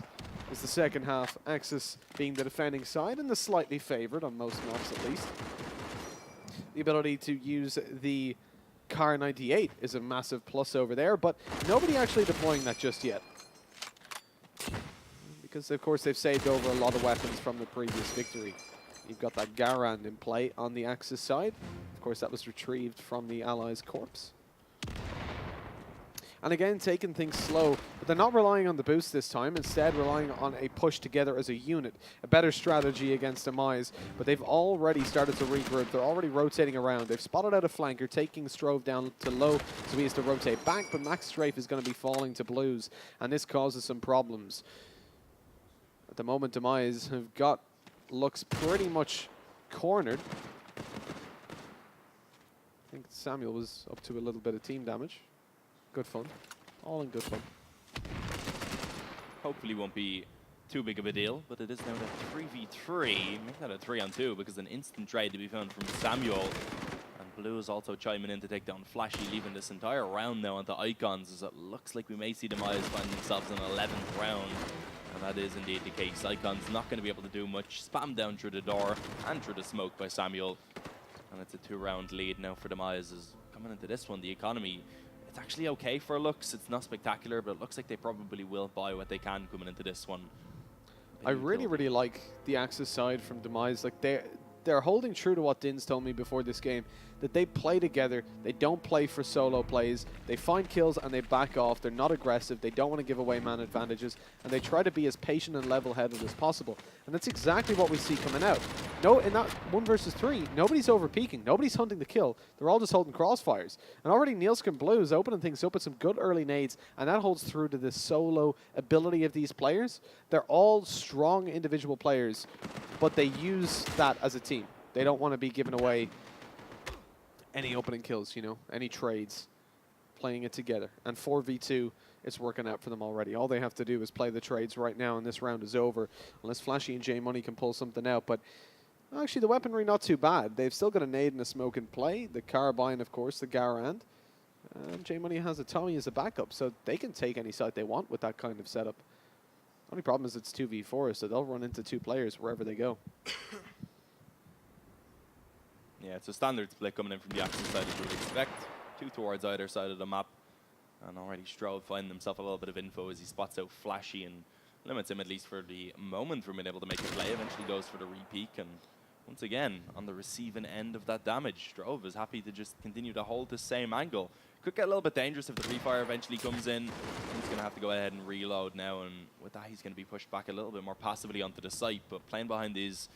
is the second half. Axis being the defending side and the slightly favored on most maps at least. The ability to use the Car 98 is a massive plus over there, but nobody actually deploying that just yet. Because of course they've saved over a lot of weapons from the previous victory. You've got that Garand in play on the Axis side. Of course that was retrieved from the Allies' corpse. And again, taking things slow, but they're not relying on the boost this time, instead relying on a push together as a unit. A better strategy against Demise, but they've already started to regroup. They're already rotating around. They've spotted out a flanker, taking Strove down to low, so he has to rotate back, but Max Strafe is going to be falling to Blues, and this causes some problems. At the moment, Demise have got Lux pretty much cornered. I think Samuel was up to a little bit of team damage. Good fun. All in good fun. Hopefully won't be too big of a deal, but it is now a 3v3. Make that a 3-on-2 because an instant trade to be found from Samuel. And Blue is also chiming in to take down Flashy, leaving this entire round now onto Icons, as it looks like we may see Demise find themselves in 11th round. And that is indeed the case. Icons not going to be able to do much. Spam down through the door and through the smoke by Samuel. And it's a 2-round lead now for Demise. As coming into this one, the economy, it's actually okay for Lux. It's not spectacular, but it looks like they probably will buy what they can coming into this one. I really like the Axis side from Demise. Like they're holding true to what Dins told me before this game, that they play together. They don't play for solo plays. They find kills and they back off. They're not aggressive. They don't want to give away man advantages, and they try to be as patient and level-headed as possible. And that's exactly what we see coming out. No, in that 1 versus 3, nobody's over-peaking. Nobody's hunting the kill. They're all just holding crossfires. And already Nielsen Blue is opening things up with some good early nades, and that holds through to the solo ability of these players. They're all strong individual players, but they use that as a team. They don't want to be giving away any opening kills, you know, any trades, playing it together. And 4v2, it's working out for them already. All they have to do is play the trades right now, and this round is over, unless Flashy and J Money can pull something out. But actually, the weaponry not too bad. They've still got a nade and a smoke in play. The Carbine, of course, the Garand. And J Money has a Tommy as a backup, so they can take any side they want with that kind of setup. Only problem is it's 2v4, so they'll run into 2 players wherever they go. Yeah, it's a standard split coming in from the Axis side, as you would expect. 2 towards either side of the map. And already Strove finding himself a little bit of info as he spots out Flashy and limits him, at least for the moment, from being able to make a play. Eventually goes for the re-peek, and once again, on the receiving end of that damage, Strove is happy to just continue to hold the same angle. Could get a little bit dangerous if the pre-fire eventually comes in. He's going to have to go ahead and reload now, and with that, he's going to be pushed back a little bit more passively onto the site. But playing behind these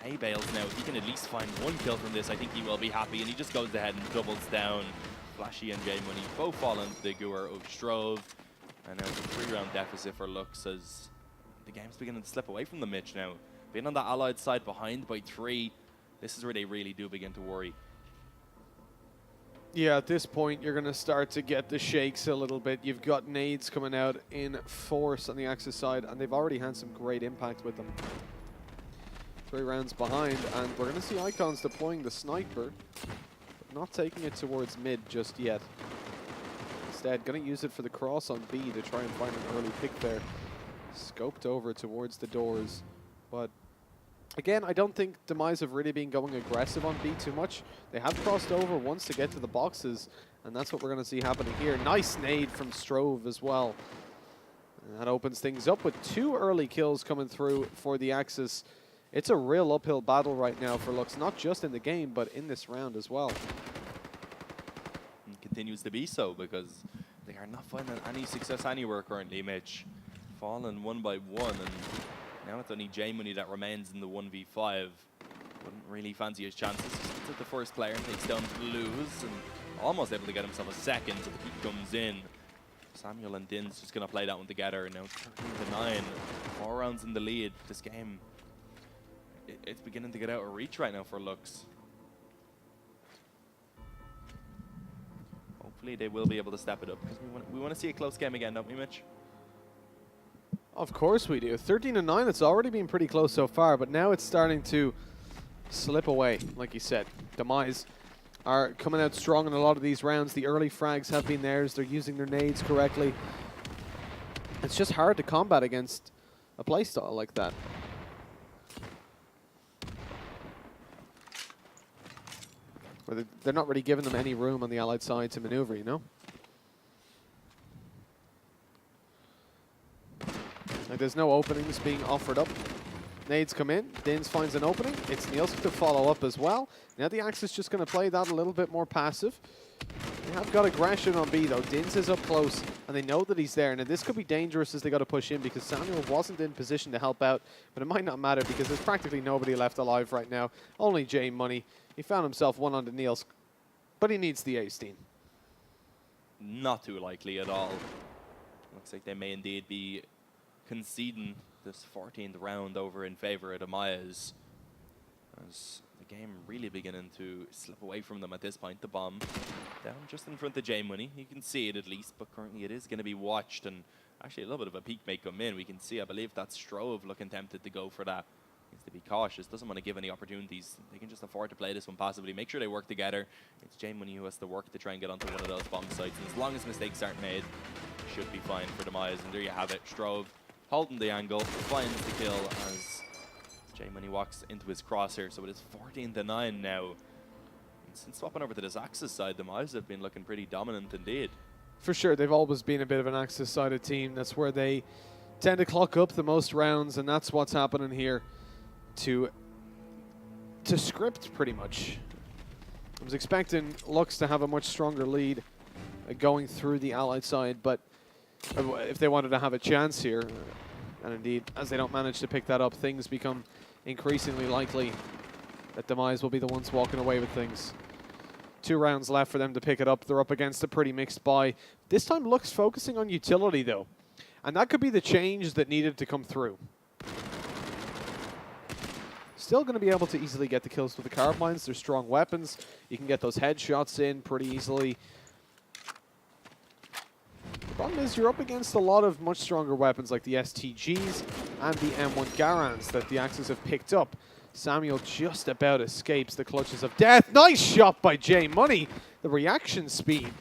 hay bales now, if he can at least find 1 kill from this, I think he will be happy, and he just goes ahead and doubles down. Flashy and J Money both fall into the Goer of Strove, and now it's a 3-round deficit for Lux as the game's beginning to slip away from the Mitch now. Being on the Allied side behind by 3, this is where they really do begin to worry. Yeah, at this point, you're going to start to get the shakes a little bit. You've got nades coming out in force on the Axis side, and they've already had some great impact with them. 3 rounds behind, and we're going to see Icons deploying the sniper, but not taking it towards mid just yet. Instead, going to use it for the cross on B to try and find an early pick there. Scoped over towards the doors, but Again, I don't think Demise have really been going aggressive on B too much. They have crossed over once to get to the boxes, and that's what we're going to see happening here. Nice nade from Strove as well. And that opens things up with 2 early kills coming through for the Axis. It's a real uphill battle right now for Lux, not just in the game, but in this round as well. And continues to be so, because they are not finding any success anywhere currently, Mitch. Fallen 1 by 1, and now it's only J-Money that remains in the 1v5. Wouldn't really fancy his chances. He's the first player, takes down Blues, and almost able to get himself a second, so the peak comes in. Samuel and Din's just going to play that one together. Now 13-9, 4 rounds in the lead. This game, it's beginning to get out of reach right now for Lux. Hopefully they will be able to step it up, because we want to see a close game again, don't we, Mitch? Of course we do. 13-9, it's already been pretty close so far, but now it's starting to slip away, like you said. Demise are coming out strong in a lot of these rounds. The early frags have been theirs. They're using their nades correctly. It's just hard to combat against a playstyle like that. Where they're not really giving them any room on the allied side to maneuver, you know? Like, there's no openings being offered up. Nades come in. Dins finds an opening. It's Nielsen to follow up as well. Now the Axis just going to play that a little bit more passive. They have got aggression on B, though. Dins is up close, and they know that he's there. Now this could be dangerous as they got to push in, because Samuel wasn't in position to help out, but it might not matter because there's practically nobody left alive right now. Only J-Money. He found himself one on the Niels, but he needs the ace, Dean. Not too likely at all. Looks like they may indeed be conceding this 14th round over in favor of Demise, as the game really beginning to slip away from them at this point. The bomb down just in front of J-Money. You can see it at least, but currently it is going to be watched, and actually a little bit of a peek may come in. We can see, I believe that's Strove looking tempted to go for that. Needs to be cautious, doesn't want to give any opportunities. They can just afford to play this one passively. Make sure they work together. It's J-Money who has to work to try and get onto one of those bomb sites, and as long as mistakes aren't made, should be fine for Demise. And there you have it, Strove holding the angle, finds the kill as J-Money walks into his crosshair. So it is 14-9 now. And since swapping over to this Axis side, Demise have been looking pretty dominant indeed. For sure, they've always been a bit of an Axis-sided team. That's where they tend to clock up the most rounds, and that's what's happening here to script, pretty much. I was expecting Lux to have a much stronger lead going through the allied side, but if they wanted to have a chance here, and indeed, as they don't manage to pick that up, things become increasingly likely that Demise will be the ones walking away with things. 2 rounds left for them to pick it up. They're up against a pretty mixed buy. This time Lux focusing on utility, though, and that could be the change that needed to come through. Still going to be able to easily get the kills with the carbines. They're strong weapons. You can get those headshots in pretty easily. The problem is you're up against a lot of much stronger weapons like the STGs and the M1 Garands that the Axis have picked up. Samuel just about escapes the clutches of death. Nice shot by J-Money. The reaction speed,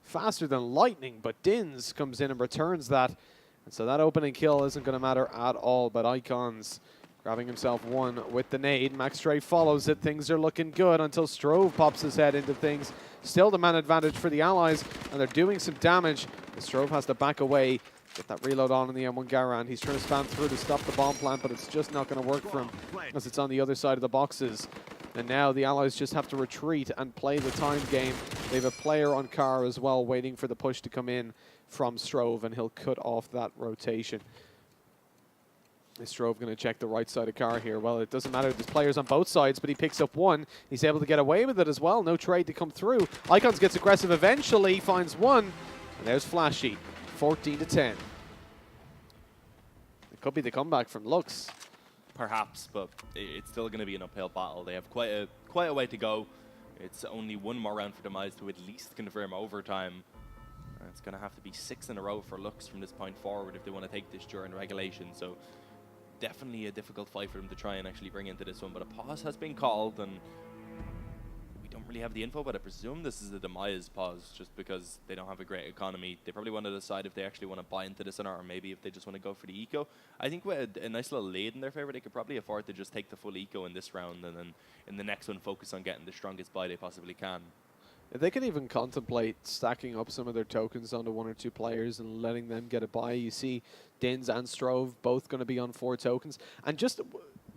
faster than lightning, but Dins comes in and returns that. And so that opening kill isn't going to matter at all, but Icons grabbing himself one with the nade. Max Stray follows it. Things are looking good until Strove pops his head into things. Still the man advantage for the Allies, and they're doing some damage. And Strove has to back away, get that reload on in the M1 Garand. He's trying to spam through to stop the bomb plant, but it's just not going to work for him as it's on the other side of the boxes. And now the Allies just have to retreat and play the time game. They have a player on car as well, waiting for the push to come in from Strove, and he'll cut off that rotation. Is Strove going to check the right side of car here? Well, it doesn't matter. There's players on both sides, but he picks up one. He's able to get away with it as well. No trade to come through. Icons gets aggressive eventually, finds one. And there's Flashy, 14-10. It could be the comeback from Lux. Perhaps, but it's still going to be an uphill battle. They have quite a way to go. It's only one more round for Demise to at least confirm overtime. It's going to have to be 6 in a row for Lux from this point forward if they want to take this during regulation. So definitely a difficult fight for them to try and actually bring into this one. But a pause has been called, and we don't really have the info, but I presume this is a Demise pause just because they don't have a great economy. They probably want to decide if they actually want to buy into this or not, or maybe if they just want to go for the eco. I think with a nice little lead in their favor, they could probably afford to just take the full eco in this round and then in the next one focus on getting the strongest buy they possibly can. If they could even contemplate stacking up some of their tokens onto 1 or 2 players and letting them get a buy. You see Dins and Strove both going to be on 4 tokens. And just,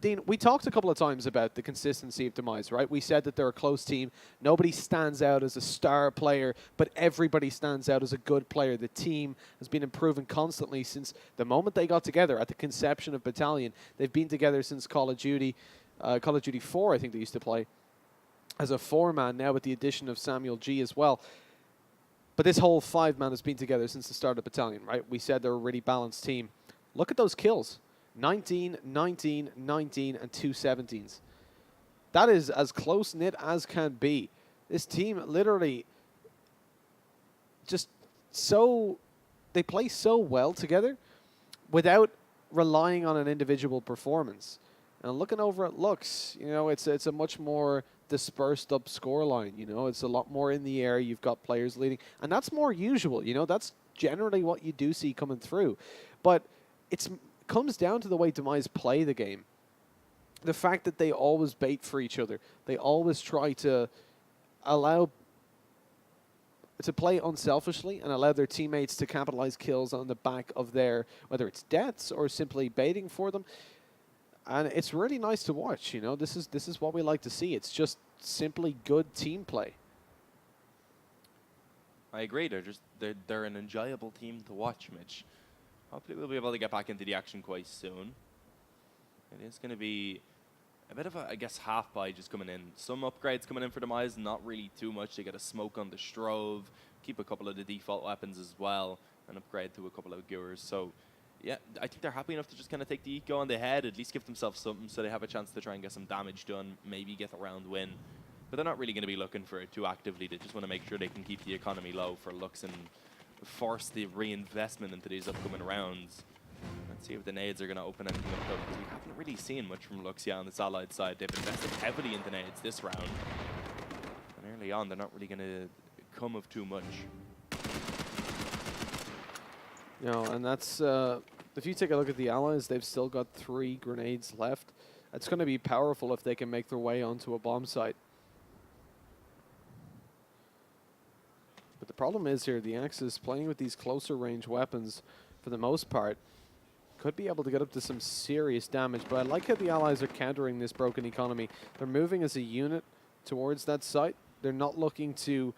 Dean, we talked a couple of times about the consistency of Demise, right? We said that they're a close team. Nobody stands out as a star player, but everybody stands out as a good player. The team has been improving constantly since the moment they got together at the conception of Battalion. They've been together since Call of Duty 4, I think they used to play, as a 4-man, now with the addition of Samuel G as well. But this whole 5-man has been together since the start of Battalion, right? We said they're a really balanced team. Look at those kills. 19, 19, 19, and 2 17s. That is as close-knit as can be. This team literally just so... They play so well together without relying on an individual performance. And looking over at Lux, you know, it's a much more dispersed up scoreline. You know, it's a lot more in the air. You've got players leading, and that's more usual. You know, that's generally what you do see coming through. But it comes down to the way Demise play the game. The fact that they always bait for each other. They always try to allow to play unselfishly and allow their teammates to capitalize kills on the back of their, whether it's deaths or simply baiting for them. And it's really nice to watch, you know. This is what we like to see. It's just simply good team play. I agree. They're an enjoyable team to watch, Mitch. Hopefully we'll be able to get back into the action quite soon. It is going to be a bit of a, I guess, half buy just coming in. Some upgrades coming in for Demise, not really too much. They get a smoke on the Strove, keep a couple of the default weapons as well, and upgrade to a couple of Gewers. So yeah, I think they're happy enough to just kind of take the eco on the head, at least give themselves something so they have a chance to try and get some damage done, maybe get a round win. But they're not really going to be looking for it too actively. They just want to make sure they can keep the economy low for Lux and force the reinvestment into these upcoming rounds. Let's see if the nades are going to open anything up, though, because we haven't really seen much from Lux yet on this allied side. They've invested heavily into nades this round. And early on, they're not really going to come of too much. You know, and that's, if you take a look at the allies, they've still got 3 grenades left. It's going to be powerful if they can make their way onto a bomb site. But the problem is here, the Axis playing with these closer range weapons, for the most part, could be able to get up to some serious damage. But I like how the allies are countering this broken economy. They're moving as a unit towards that site. They're not looking to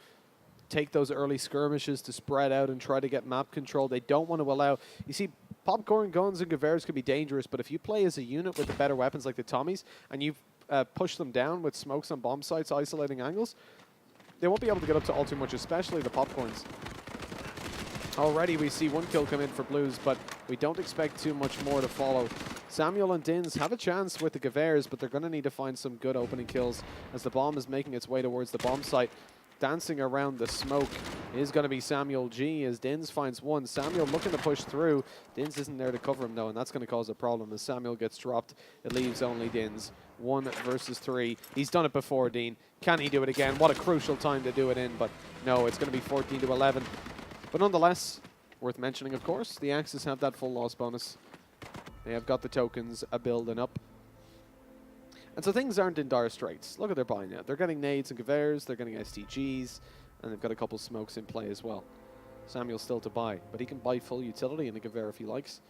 take those early skirmishes to spread out and try to get map control. They don't want to allow... You see, popcorn guns and Gewehr's could be dangerous, but if you play as a unit with the better weapons like the Tommies, and you push them down with smokes on bomb sites, isolating angles, they won't be able to get up to all too much, especially the popcorns. Already we see 1 kill come in for Blues, but we don't expect too much more to follow. Samuel and Dins have a chance with the Gewehr's, but they're going to need to find some good opening kills as the bomb is making its way towards the bomb site. Dancing around the smoke is going to be Samuel G as Dins finds 1. Samuel looking to push through. Dins isn't there to cover him, though, and that's going to cause a problem. As Samuel gets dropped, it leaves only Dins. 1 versus 3. He's done it before, Dean. Can he do it again? What a crucial time to do it in, but no, it's going to be 14 to 11. But nonetheless, worth mentioning, of course, the Axis have that full loss bonus. They have got the tokens building up. And so things aren't in dire straits. Look at their buy now. They're getting nades and Gewehr's, they're getting STGs, and they've got a couple smokes in play as well. Samuel's still to buy, but he can buy full utility in a Gewehr if he likes.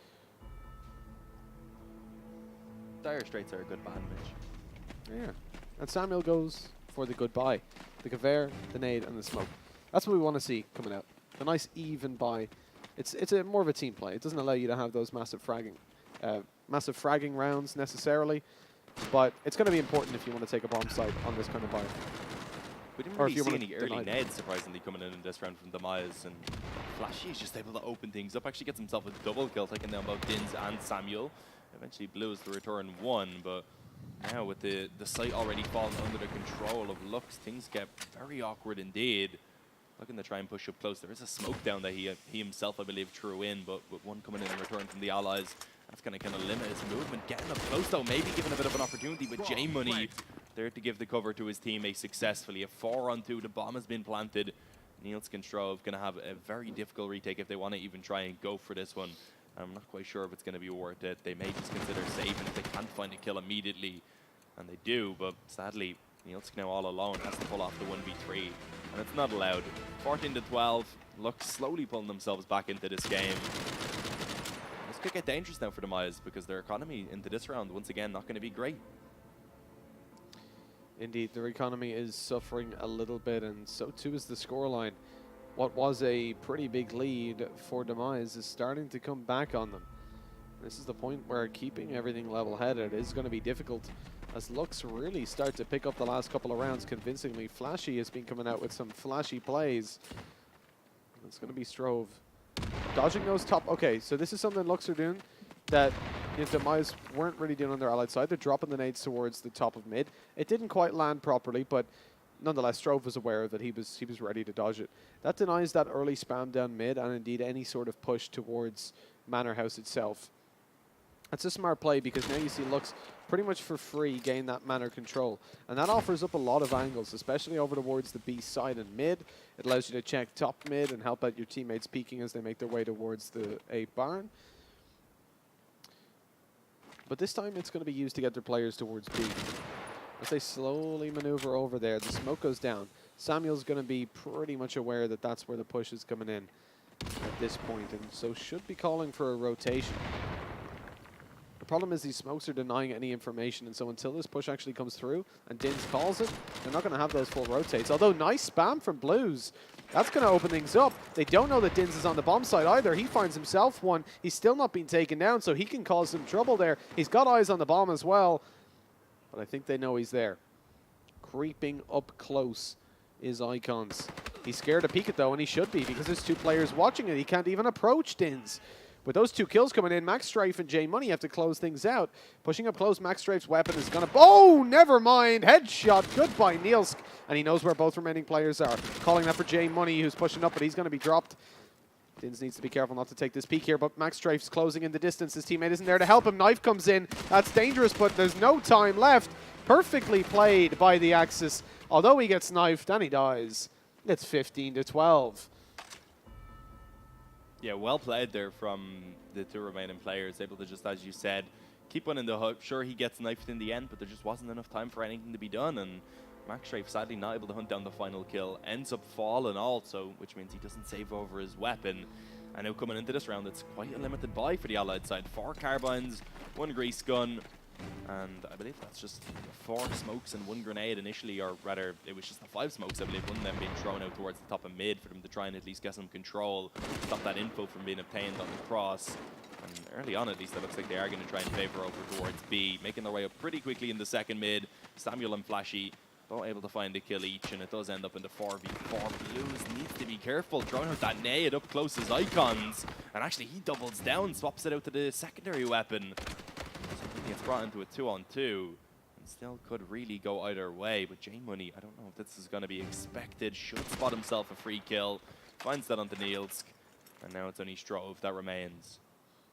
Dire straits are a good band, Mitch. Yeah. And Samuel goes for the good buy. The Gewehr, the nade, and the smoke. That's what we want to see coming out. A nice even buy. It's more of a team play. It doesn't allow you to have those massive fragging rounds necessarily. But it's going to be important if you want to take a bomb site on this kind of buy. We didn't really see any early nades, surprisingly, coming in this round from Demise. And Flashy is just able to open things up. Actually gets himself a double kill, taking down both Dins and Samuel. Eventually Blues to return 1, but now with the site already falling under the control of Lux, things get very awkward indeed. Looking to try and push up close. There is a smoke down that he himself, I believe, threw in, but with 1 coming in return from the allies, that's going to kind of limit his movement. Getting up close, though, maybe giving a bit of an opportunity with J-Money there to give the cover to his teammate successfully. A 4-on-2, the bomb has been planted. Niels and Strove going to have a very difficult retake if they want to even try and go for this one. I'm not quite sure if it's going to be worth it. They may just consider saving if they can't find a kill immediately. And they do, but sadly, Niels now all alone has to pull off the 1v3. And it's not allowed. 14-12. Lux slowly pulling themselves back into this game. This could get dangerous now for Demise because their economy into this round, once again, not going to be great. Indeed, their economy is suffering a little bit, and so too is the scoreline. What was a pretty big lead for Demise is starting to come back on them. This is the point where keeping everything level-headed is going to be difficult as Lux really start to pick up the last couple of rounds convincingly. Flashy has been coming out with some flashy plays. It's going to be Strove dodging those top. Okay, so this is something Lux are doing that Demise weren't really doing on their allied side. They're dropping the nades towards the top of mid. It didn't quite land properly, but nonetheless, Strove was aware that he was ready to dodge it. That denies that early spam down mid and indeed any sort of push towards Manorhouse itself. That's a smart play because now you see Lux pretty much for free gain that Manor control. And that offers up a lot of angles, especially over towards the B side and mid. It allows you to check top mid and help out your teammates peeking as they make their way towards the A barn. But this time it's going to be used to get their players towards B. As they slowly maneuver over there, the smoke goes down. Samuel's going to be pretty much aware that that's where the push is coming in at this point, and so should be calling for a rotation. The problem is these smokes are denying any information, and so until this push actually comes through and Dins calls it, they're not going to have those full rotates. Although nice spam from Blues. That's going to open things up. They don't know that Dins is on the bomb side either. He finds himself one. He's still not being taken down, so he can cause some trouble there. He's got eyes on the bomb as well, but I think they know he's there. Creeping up close is Icons. He's scared to peek it though, and he should be because there's two players watching it. He can't even approach Dins. With those two kills coming in, Max Strafe and J Money have to close things out. Pushing up close, Max Strafe's weapon is going to... Oh, never mind. Headshot. Goodbye, Nielsk. And he knows where both remaining players are. Calling that for J Money, who's pushing up, but he's going to be dropped. Dins needs to be careful not to take this peek here, but Max Strafe's closing in the distance. His teammate isn't there to help him. Knife comes in. That's dangerous, but there's no time left. Perfectly played by the Axis. Although he gets knifed and he dies. It's 15-12. Yeah, well played there from the two remaining players. Able to just, as you said, keep one in the hook. Sure, he gets knifed in the end, but there just wasn't enough time for anything to be done. And Max Strafe, sadly not able to hunt down the final kill. Ends up falling also, which means he doesn't save over his weapon. And now coming into this round, it's quite a limited buy for the Allied side. 4 carbines, 1 grease gun, and I believe that's just 4 smokes and 1 grenade initially, or rather, it was just the 5 smokes, I believe, one of them being thrown out towards the top of mid for them to try and at least get some control, stop that info from being obtained on the cross. And early on, at least, it looks like they are going to try and favor over towards B, making their way up pretty quickly in the second mid. Samuel and Flashy both able to find a kill each, and it does end up in the 4v4. Blues needs to be careful, throwing out that nade up close as Icons, and actually he doubles down, swaps it out to the secondary weapon. He gets brought into a 2-on-2, and still could really go either way. But J-Money, I don't know if this is going to be expected. Should spot himself a free kill. Finds that onto Nielsk, and now it's only Strove that remains.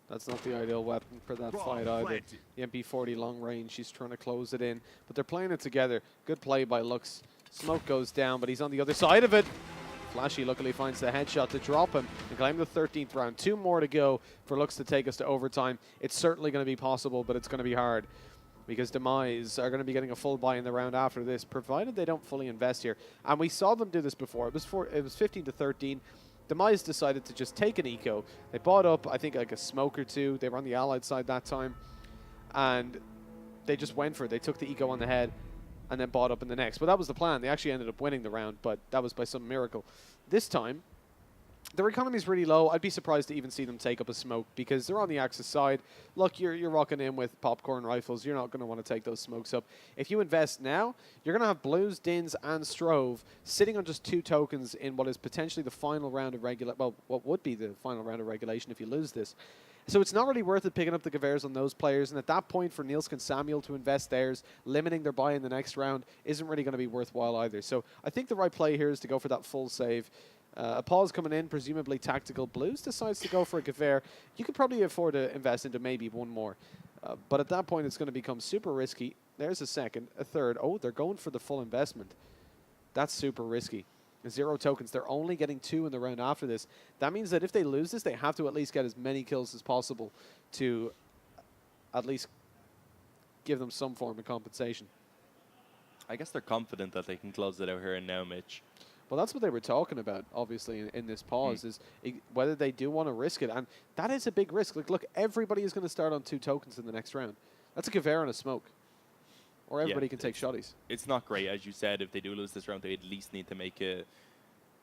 That's not the ideal weapon for that fight either. The MP40 long range, she's trying to close it in, but they're playing it together. Good play by Lux. Smoke goes down, but he's on the other side of it. Flashy luckily finds the headshot to drop him and claim the 13th round. 2 more to go for Lux to take us to overtime. It's certainly going to be possible, but it's going to be hard because Demise are going to be getting a full buy in the round after this, provided they don't fully invest here. And we saw them do this before. It was 15-13. Demise decided to just take an eco. They bought up, I think, like a smoke or 2. They were on the Allied side that time, and they just went for it. They took the eco on the head and then bought up in the next. But that was the plan. They actually ended up winning the round, but that was by some miracle. This time, their economy is really low. I'd be surprised to even see them take up a smoke because they're on the Axis side. Look, you're rocking in with popcorn rifles. You're not going to want to take those smokes up. If you invest now, you're going to have Blues, Dins, and Strove sitting on just 2 tokens in what is potentially the final round of regulation. Well, what would be the final round of regulation if you lose this. So it's not really worth it picking up the Gewehr's on those players. And at that point, for Nielsk and Samuel to invest theirs, limiting their buy in the next round isn't really going to be worthwhile either. So I think the right play here is to go for that full save. A pause coming in, presumably tactical. Blues decides to go for a Gewehr. You could probably afford to invest into maybe 1 more. But at that point, it's going to become super risky. There's a second, a third. Oh, they're going for the full investment. That's super risky. 0 tokens. They're only getting 2 in the round after this. That means that if they lose this, they have to at least get as many kills as possible to at least give them some form of compensation. I guess they're confident that they can close it out here and now, Mitch. Well, that's what they were talking about, obviously, in this pause, is whether they do want to risk it. And that is a big risk. Like, look, everybody is going to start on 2 tokens in the next round. That's a Gavera and a smoke. Or everybody can take shotties. It's not great. As you said, if they do lose this round, they at least need to make it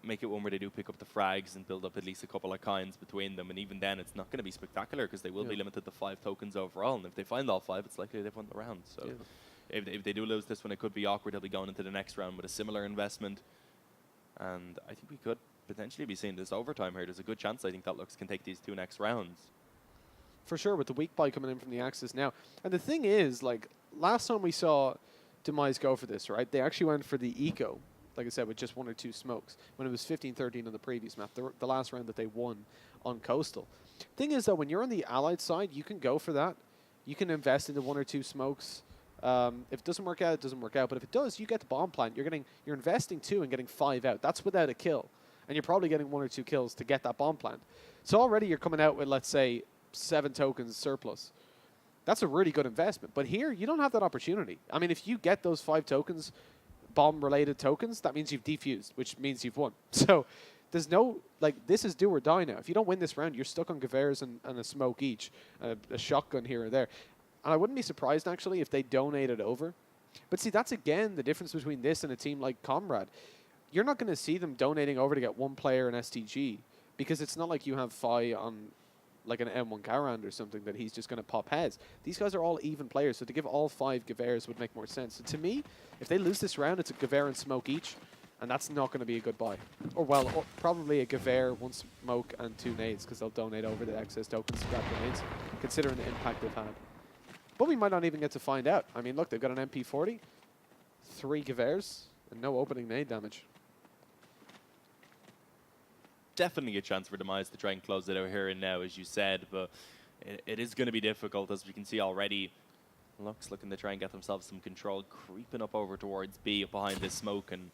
one where they do pick up the frags and build up at least a couple of kinds between them. And even then, it's not going to be spectacular because they will be limited to 5 tokens overall. And if they find all 5, it's likely they've won the round. So if they do lose this one, it could be awkward. They'll be going into the next round with a similar investment. And I think we could potentially be seeing this overtime here. There's a good chance I think that Lux can take these 2 next rounds. For sure, with the weak buy coming in from the Axis now. And the thing is, like, last time we saw Demise go for this, right? They actually went for the eco, like I said, with just 1 or 2 smokes, when it was 15-13 on the previous map, the last round that they won on Coastal. Thing is, though, when you're on the Allied side, you can go for that. You can invest into 1 or 2 smokes. If it doesn't work out, it doesn't work out. But if it does, you get the bomb plant. You're investing 2 and getting 5 out. That's without a kill. And you're probably getting 1 or 2 kills to get that bomb plant. So already you're coming out with, let's say, 7 tokens surplus. That's a really good investment. But here, you don't have that opportunity. I mean, if you get those 5 tokens, bomb-related tokens, that means you've defused, which means you've won. So there's no, like, this is do or die now. If you don't win this round, you're stuck on Gaveras and a smoke each, a shotgun here or there. And I wouldn't be surprised, actually, if they donated over. But see, that's, again, the difference between this and a team like Comrade. You're not going to see them donating over to get 1 player in STG, because it's not like you have Fi on, like, an M1 Garand or something that he's just going to pop heads. These guys are all even players, so to give all 5 Gaveras would make more sense. So to me, if they lose this round, it's a Gavera and smoke each, and that's not going to be a good buy. Or, well, or probably a Gavera, 1 smoke, and 2 nades, because they'll donate over the excess tokens to grab grenades, considering the impact they've had. But we might not even get to find out. I mean, look, they've got an MP40, 3 Gaveras, and no opening nade damage. Definitely a chance for Demise to try and close it out here and now, as you said, but it is going to be difficult, as we can see already. Lux looking to try and get themselves some control, creeping up over towards B behind this smoke, and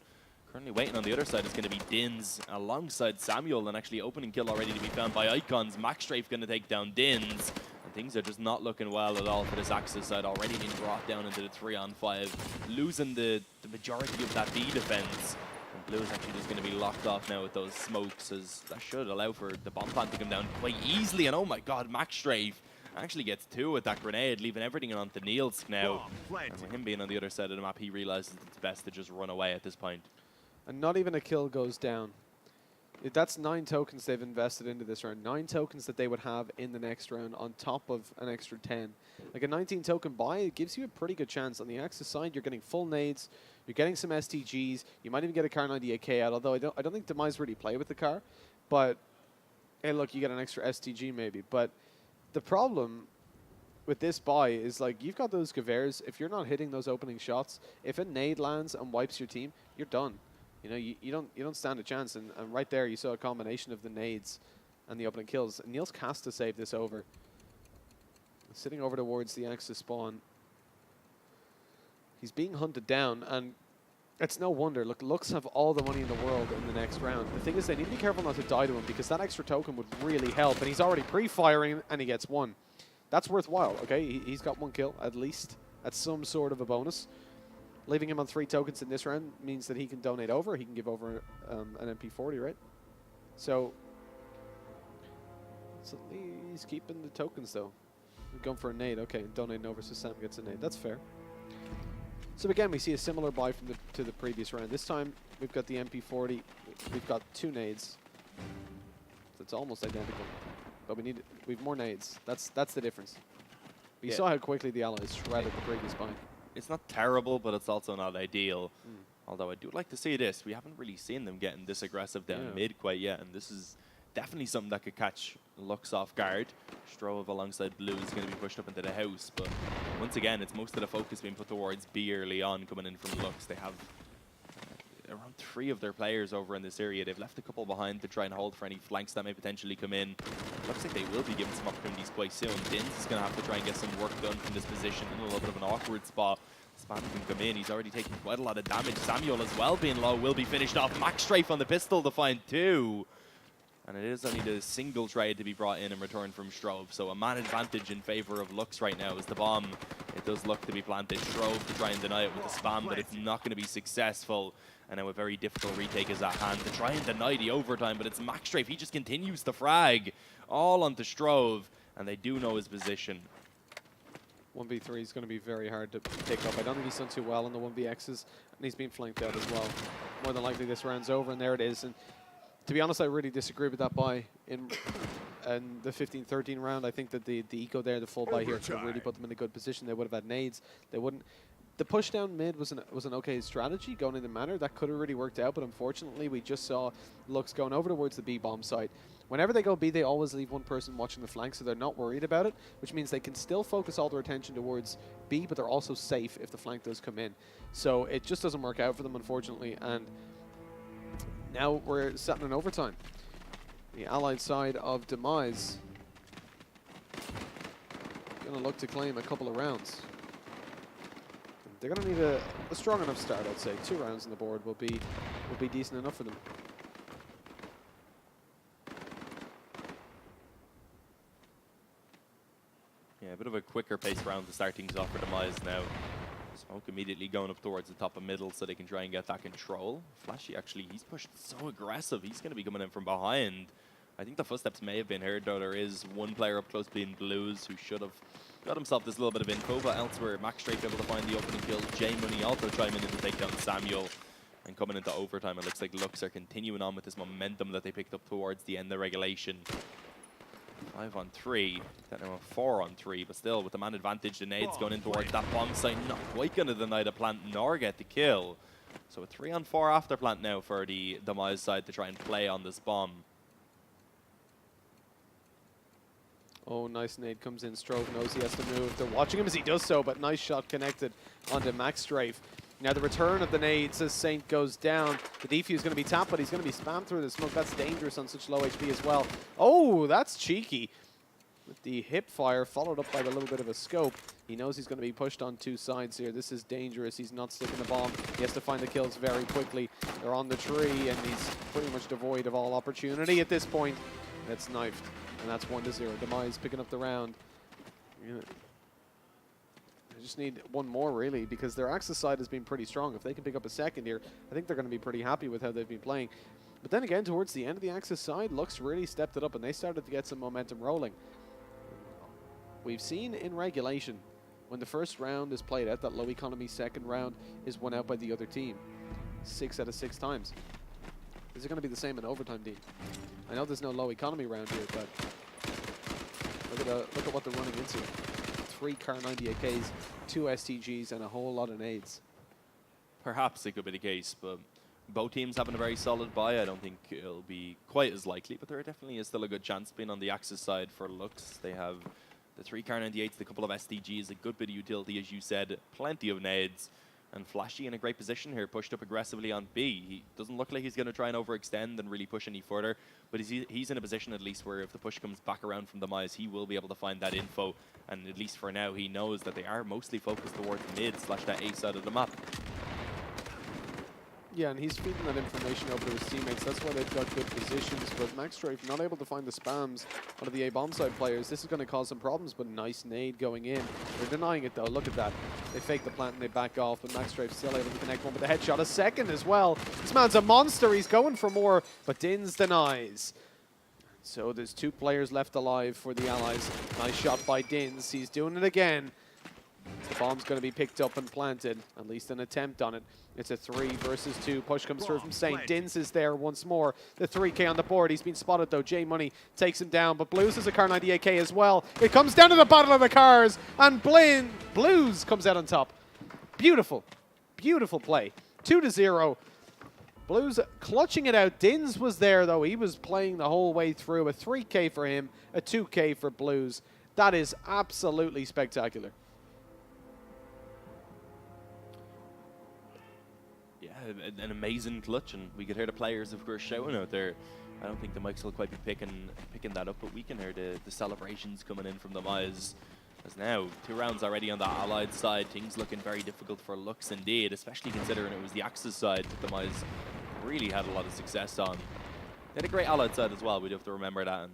currently waiting on the other side is going to be Dins alongside Samuel, and actually opening kill already to be found by Icons. Max Strafe going to take down Dins. Things are just not looking well at all for this Axis side. Already being brought down into the 3-on-5, losing the majority of that B defense. And Blue is actually just going to be locked off now with those smokes, as that should allow for the bomb plant to come down quite easily. And oh my god, Max Strafe actually gets 2 with that grenade, leaving everything onto Niels now. And with him being on the other side of the map, he realizes it's best to just run away at this point. And not even a kill goes down. That's 9 tokens they've invested into this round. 9 tokens that they would have in the next round on top of an extra 10. Like a 19 token buy, it gives you a pretty good chance. On the Axis side, you're getting full nades, you're getting some STGs, you might even get a car 98k out, although I don't think Demise really play with the car. But, hey look, you get an extra STG maybe. But the problem with this buy is, like, you've got those Gaveras. If you're not hitting those opening shots, if a nade lands and wipes your team, you're done. You know, you don't stand a chance, and right there you saw a combination of the nades and the opening kills. And Niels has to save this over. Sitting over towards the Axis spawn. He's being hunted down, and it's no wonder. Look, Lux have all the money in the world in the next round. The thing is, they need to be careful not to die to him, because that extra token would really help, and he's already pre-firing, and he gets 1. That's worthwhile, okay? He's got 1 kill, at least. That's some sort of a bonus. Leaving him on 3 tokens in this round means that he can donate over. He can give over an MP40, right? So he's keeping the tokens, though. We're going for a nade. Okay, donating over, so Sam gets a nade. That's fair. So again, we see a similar buy from to the previous round. This time, we've got the MP40. We've got 2 nades. So it's almost identical. But we've more nades. That's the difference. But you saw how quickly the Allies shredded the previous buy. It's not terrible, but it's also not ideal. Although I do like to see this. We haven't really seen them getting this aggressive down mid quite yet, and this is definitely something that could catch Lux off guard. Strove alongside Blue is going to be pushed up into the house, but once again, it's most of the focus being put towards B early on, coming in from Lux. They have around 3 of their players over in this area. They've left a couple behind to try and hold for any flanks that may potentially come in. Looks like they will be given some opportunities quite soon. Dins is going to have to try and get some work done from this position in a little bit of an awkward spot. Spam can come in. He's already taken quite a lot of damage. Samuel as well being low will be finished off. Max Strafe on the pistol to find 2. And it is only the single trade to be brought in return from Strove. So a man advantage in favor of Lux right now as the bomb. It does look to be planted. Strove to try and deny it with the spam, but it's not going to be successful. And now a very difficult retake is at hand to try and deny the overtime, but it's Max Strafe. He just continues to frag all onto Strove, and they do know his position. 1v3 is going to be very hard to pick up. I don't think he's done too well on the 1vXs, and he's been flanked out as well. More than likely this round's over, and there it is. And to be honest, I really disagree with that buy in the 15-13 round. I think that the eco there, the full buy here, could really put them in a good position. They would have had nades. They wouldn't. The push down mid was an okay strategy going into Manor. That could have really worked out, but unfortunately, we just saw Lux going over towards the B bomb site. Whenever they go B, they always leave one person watching the flank, so they're not worried about it, which means they can still focus all their attention towards B, but they're also safe if the flank does come in. So it just doesn't work out for them, unfortunately, and now we're sat in overtime. The allied side of Demise going to look to claim a couple of rounds. They're going to need a strong enough start, I'd say. 2 rounds on the board will be decent enough for them. Yeah, a bit of a quicker pace round to start things off for Demise now. Smoke immediately going up towards the top of middle so they can try and get that control. Flashy, actually, he's pushed so aggressive. He's going to be coming in from behind. I think the footsteps may have been heard, though. There is one player up close being Blues who should have got himself this little bit of info, but elsewhere, Max Strafe able to find the opening kill. J Money also chiming in to take down Samuel. And coming into overtime, it looks like Lux are continuing on with this momentum that they picked up towards the end of regulation. 5 on 3, then now a 4 on 3, but still with the man advantage, the nades going in towards that bomb site, not quite going to deny the plant nor get the kill. So a 3 on 4 after plant now for the Demise side to try and play on this bomb. Oh, nice nade comes in. Strove knows he has to move. They're watching him as he does so, but nice shot connected onto Max Strafe. Now the return of the nades as Saint goes down. The defuse is going to be tapped, but he's going to be spammed through the smoke. That's dangerous on such low HP as well. Oh, that's cheeky. With the hip fire followed up by the little bit of a scope. He knows he's going to be pushed on 2 sides here. This is dangerous. He's not sticking the bomb. He has to find the kills very quickly. They're on the tree, and he's pretty much devoid of all opportunity at this point. That's knifed, and that's 1-0. Demise picking up the round. Yeah. They just need one more, really, because their Axis side has been pretty strong. If they can pick up a second here, I think they're going to be pretty happy with how they've been playing. But then again, towards the end of the Axis side, Lux really stepped it up, and they started to get some momentum rolling. We've seen in regulation, when the first round is played out, that low economy second round is won out by the other team. 6 out of 6 times. Is it going to be the same in overtime, Dean? I know there's no low economy round here, but look at what they're running into. 3 Car 98Ks, 2 STGs, and a whole lot of nades. Perhaps it could be the case, but both teams having a very solid buy. I don't think it'll be quite as likely, but there definitely is still a good chance being on the Axis side for Lux. They have the 3 Car 98s, the couple of STGs, a good bit of utility, as you said, plenty of nades. And Flashy in a great position here, pushed up aggressively on B. He doesn't look like he's going to try and overextend and really push any further, but he's in a position at least where if the push comes back around from Demise, he will be able to find that info. And at least for now, he knows that they are mostly focused towards mid / that A side of the map. Yeah, and he's feeding that information over to his teammates. That's why they've got good positions. But Max Strafe not able to find the spams out of the A-bomb side players. This is going to cause some problems, but nice nade going in. They're denying it, though. Look at that. They fake the plant and they back off, but Max Strafe still able to connect one with a headshot. A second as well. This man's a monster. He's going for more, but Dins denies. So there's 2 players left alive for the Allies. Nice shot by Dins. He's doing it again. The bomb's going to be picked up and planted, at least an attempt on it. It's a 3 versus 2. Push comes through from Saint. Dins is there once more. The 3K on the board. He's been spotted, though. J Money takes him down, but Blues has a Car 98K as well. It comes down to the battle of the cars, and Blues comes out on top. Beautiful. Beautiful play. 2-0. Blues clutching it out. Dins was there, though. He was playing the whole way through. A 3K for him, a 2K for Blues. That is absolutely spectacular. An amazing clutch, and we could hear the players, of course, shouting out there. I don't think the mics will quite be picking that up, but we can hear the celebrations coming in from Demise. As now, 2 rounds already on the Allied side, things looking very difficult for Lux indeed, especially considering it was the Axis side that Demise really had a lot of success on. They had a great Allied side as well, we'd have to remember that,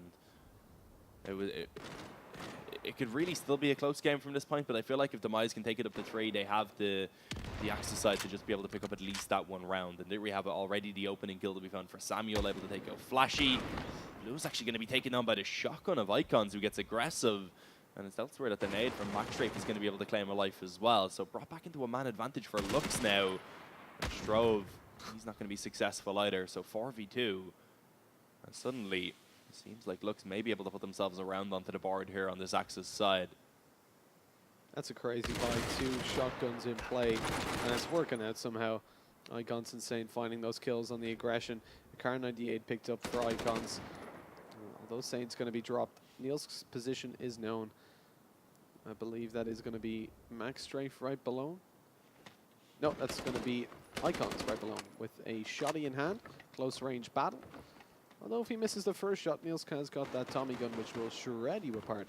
and it could really still be a close game from this point, but I feel like if Demise can take it up to 3, they have the Axis side to just be able to pick up at least that 1 round. And there we have it already, the opening kill that we found for Samuel, able to take out Flashy. Blue's actually going to be taken on by the shotgun of Icons, who gets aggressive. And it's elsewhere that the nade from Maxstrafe is going to be able to claim a life as well. So brought back into a man advantage for Lux now. And Strove, he's not going to be successful either. So 4v2. And suddenly, it seems like Lux may be able to put themselves around onto the board here on this Axis side. That's a crazy fight. 2 shotguns in play, and it's working out somehow. Icons insane finding those kills on the aggression. The Car 98 picked up for Icons. Although Saint's going to be dropped. Neil's position is known. I believe that is going to be Maxstrafe right below. No, that's going to be Icons right below him with a shotty in hand. Close range battle. Although if he misses the first shot, Niels has got that Tommy gun which will shred you apart.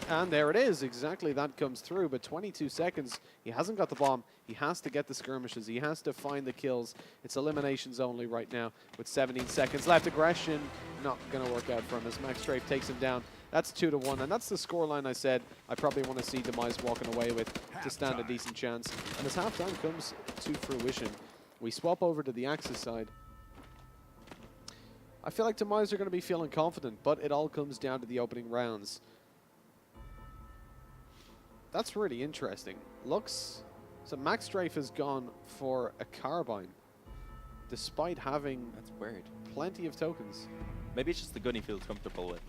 And there it is, exactly that comes through, but 22 seconds, he hasn't got the bomb, he has to get the skirmishes, he has to find the kills. It's eliminations only right now with 17 seconds left. Aggression, not going to work out for him as Maxstrafe takes him down. That's 2-1, and that's the scoreline I said I probably want to see Demise walking away with to stand a decent chance. And as halftime comes to fruition, we swap over to the Axis side. I feel like Demise are going to be feeling confident, but it all comes down to the opening rounds. That's really interesting. Lux, so Maxstrafe has gone for a carbine, despite having That's weird. plenty of tokens. Maybe it's just the gun he feels comfortable with.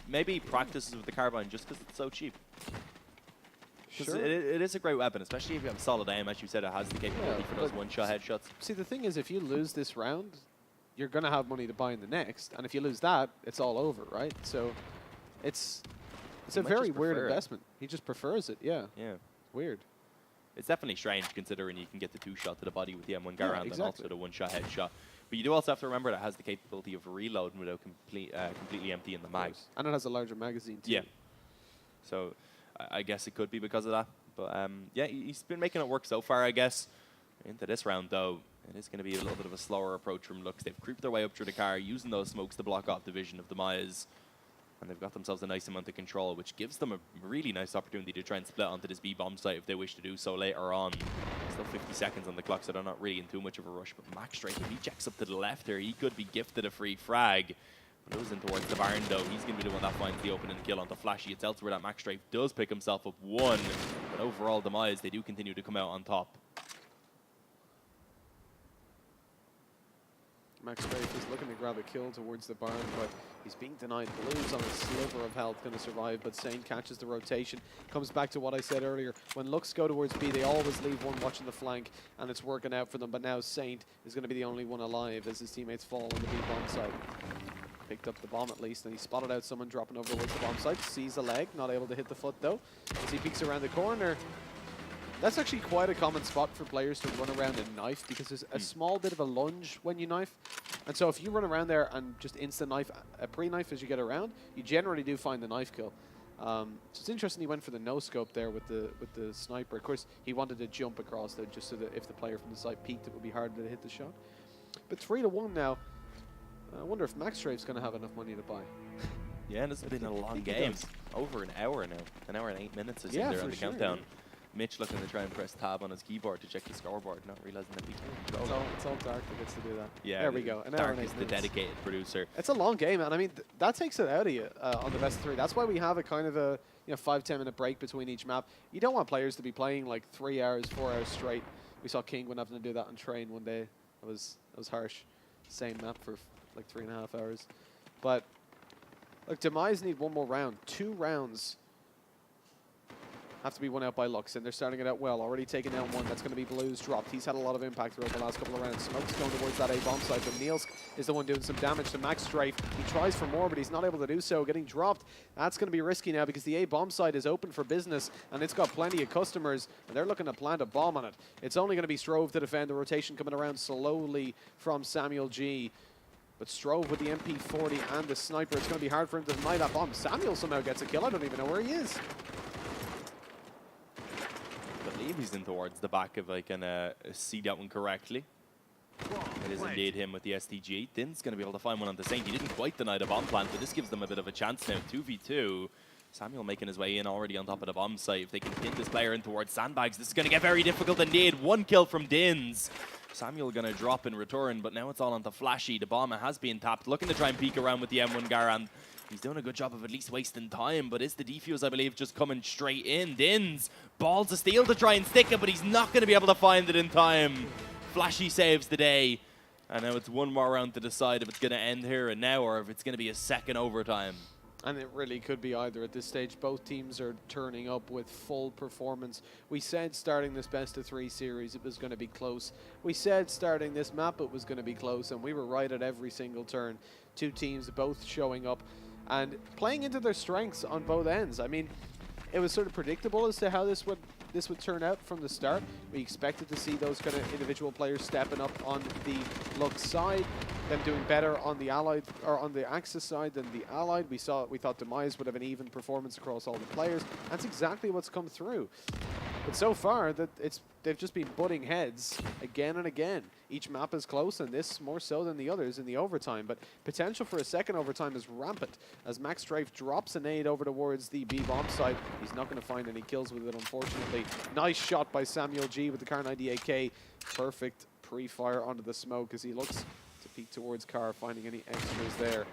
Maybe he practices with the carbine just because it's so cheap. Because it is a great weapon, especially if you have solid aim. As you said, it has the capability for those one-shot headshots. See, the thing is, if you lose this round, you're going to have money to buy in the next. And if you lose that, it's all over, right? So it's a very weird investment. He just prefers it, yeah. Yeah. Weird. It's definitely strange considering you can get the 2-shot to the body with the M1 Garand and also the 1-shot headshot. But you do also have to remember that it has the capability of reloading without completely emptying the mag. And it has a larger magazine too. Yeah. So I guess it could be because of that. But yeah, he's been making it work so far, I guess. Into this round, though, it is going to be a little bit of a slower approach from Lux. They've creeped their way up through the car, using those smokes to block off the vision of Demise. And they've got themselves a nice amount of control, which gives them a really nice opportunity to try and split onto this B-bomb site if they wish to do so later on. Still 50 seconds on the clock, so they're not really in too much of a rush. But Maxstrafe, if he checks up to the left here, he could be gifted a free frag. Moves in towards the barn, though. He's going to be the one that finds the opening kill onto Flashy. It's elsewhere that Maxstrafe does pick himself up 1. But overall, Demise, they do continue to come out on top. Maxstrafe is looking to grab a kill towards the barn, but he's being denied. Blues on a sliver of health, going to survive, but Sane catches the rotation. Comes back to what I said earlier. When Lux go towards B, they always leave one watching the flank, and it's working out for them. But now Saint is going to be the only one alive as his teammates fall on the B bomb site. Picked up the bomb at least, and he spotted out someone dropping over towards the bomb site. Sees a leg, not able to hit the foot though. As he peeks around the corner. That's actually quite a common spot for players to run around and knife, because there's a small bit of a lunge when you knife. And so if you run around there and just instant knife, a pre-knife as you get around, you generally do find the knife kill. So it's interesting he went for the no-scope there with the sniper. Of course, he wanted to jump across there just so that if the player from the side peeked, it would be harder to hit the shot. But 3-1 now. I wonder if Maxstrafe's going to have enough money to buy. Yeah, and it's been a long game. Over an hour now. An hour and 8 minutes, I think, there on the countdown. Yeah. Mitch looking to try and press tab on his keyboard to check the scoreboard, not realizing that It's all Dark that gets to do that. Yeah, there we go. An Dark is the dedicated producer. It's a long game, and I mean that takes it out of you on the best of 3. That's why we have a kind of a 5-10 minute break between each map. You don't want players to be playing like 3 hours, 4 hours straight. We saw King when having to do that on train one day. That was harsh. Same map for like 3.5 hours. But look, Demise need one more round. 2 rounds have to be won out by Lux, and they're starting it out well. Already taken down 1. That's going to be Blues dropped. He's had a lot of impact throughout the last couple of rounds. Smoke's going towards that A-bomb site, but Niels is the one doing some damage to Maxstrafe. He tries for more, but he's not able to do so. Getting dropped. That's going to be risky now because the A-bomb site is open for business, and it's got plenty of customers, and they're looking to plant a bomb on it. It's only going to be Strove to defend. The rotation coming around slowly from Samuel G. But Strove with the MP40 and the sniper, it's going to be hard for him to deny that bomb. Samuel somehow gets a kill. I don't even know where he is. believe he's in towards the back if I can see that one correctly. It is indeed him with the STG. Din's going to be able to find one on the Saint. He didn't quite deny the bomb plant, but this gives them a bit of a chance now. 2v2. Samuel making his way in already on top of the bomb site. If they can pin this player in towards sandbags, this is going to get very difficult indeed. 1 kill from Dins. Samuel going to drop in return, but now it's all onto Flashy. The bomb has been tapped, looking to try and peek around with the M1 Garand. He's doing a good job of at least wasting time, but is the defuse, I believe, just coming straight in. Dins, balls of steel to try and stick it, but he's not going to be able to find it in time. Flashy saves the day, and now it's one more round to decide if it's going to end here and now or if it's going to be a second overtime. And it really could be either at this stage. Both teams are turning up with full performance. We said starting this best-of-3 series it was going to be close. We said starting this map it was going to be close, and we were right at every single turn. Two teams both showing up and playing into their strengths on both ends. I mean, it was sort of predictable as to how this would turn out from the start. We expected to see those kind of individual players stepping up on the Lux side, them doing better on the Allied or on the Axis side than the Allied. We thought Demise would have an even performance across all the players. That's exactly what's come through. But so far, they've just been butting heads again and again. Each map is close, and this more so than the others in the overtime. But potential for a second overtime is rampant as Max Strafe drops a nade over towards the B-bomb side. He's not going to find any kills with it, unfortunately. Nice shot by Samuel G with the Car 98K. Perfect pre-fire onto the smoke as he looks to peek towards Car, finding any extras there.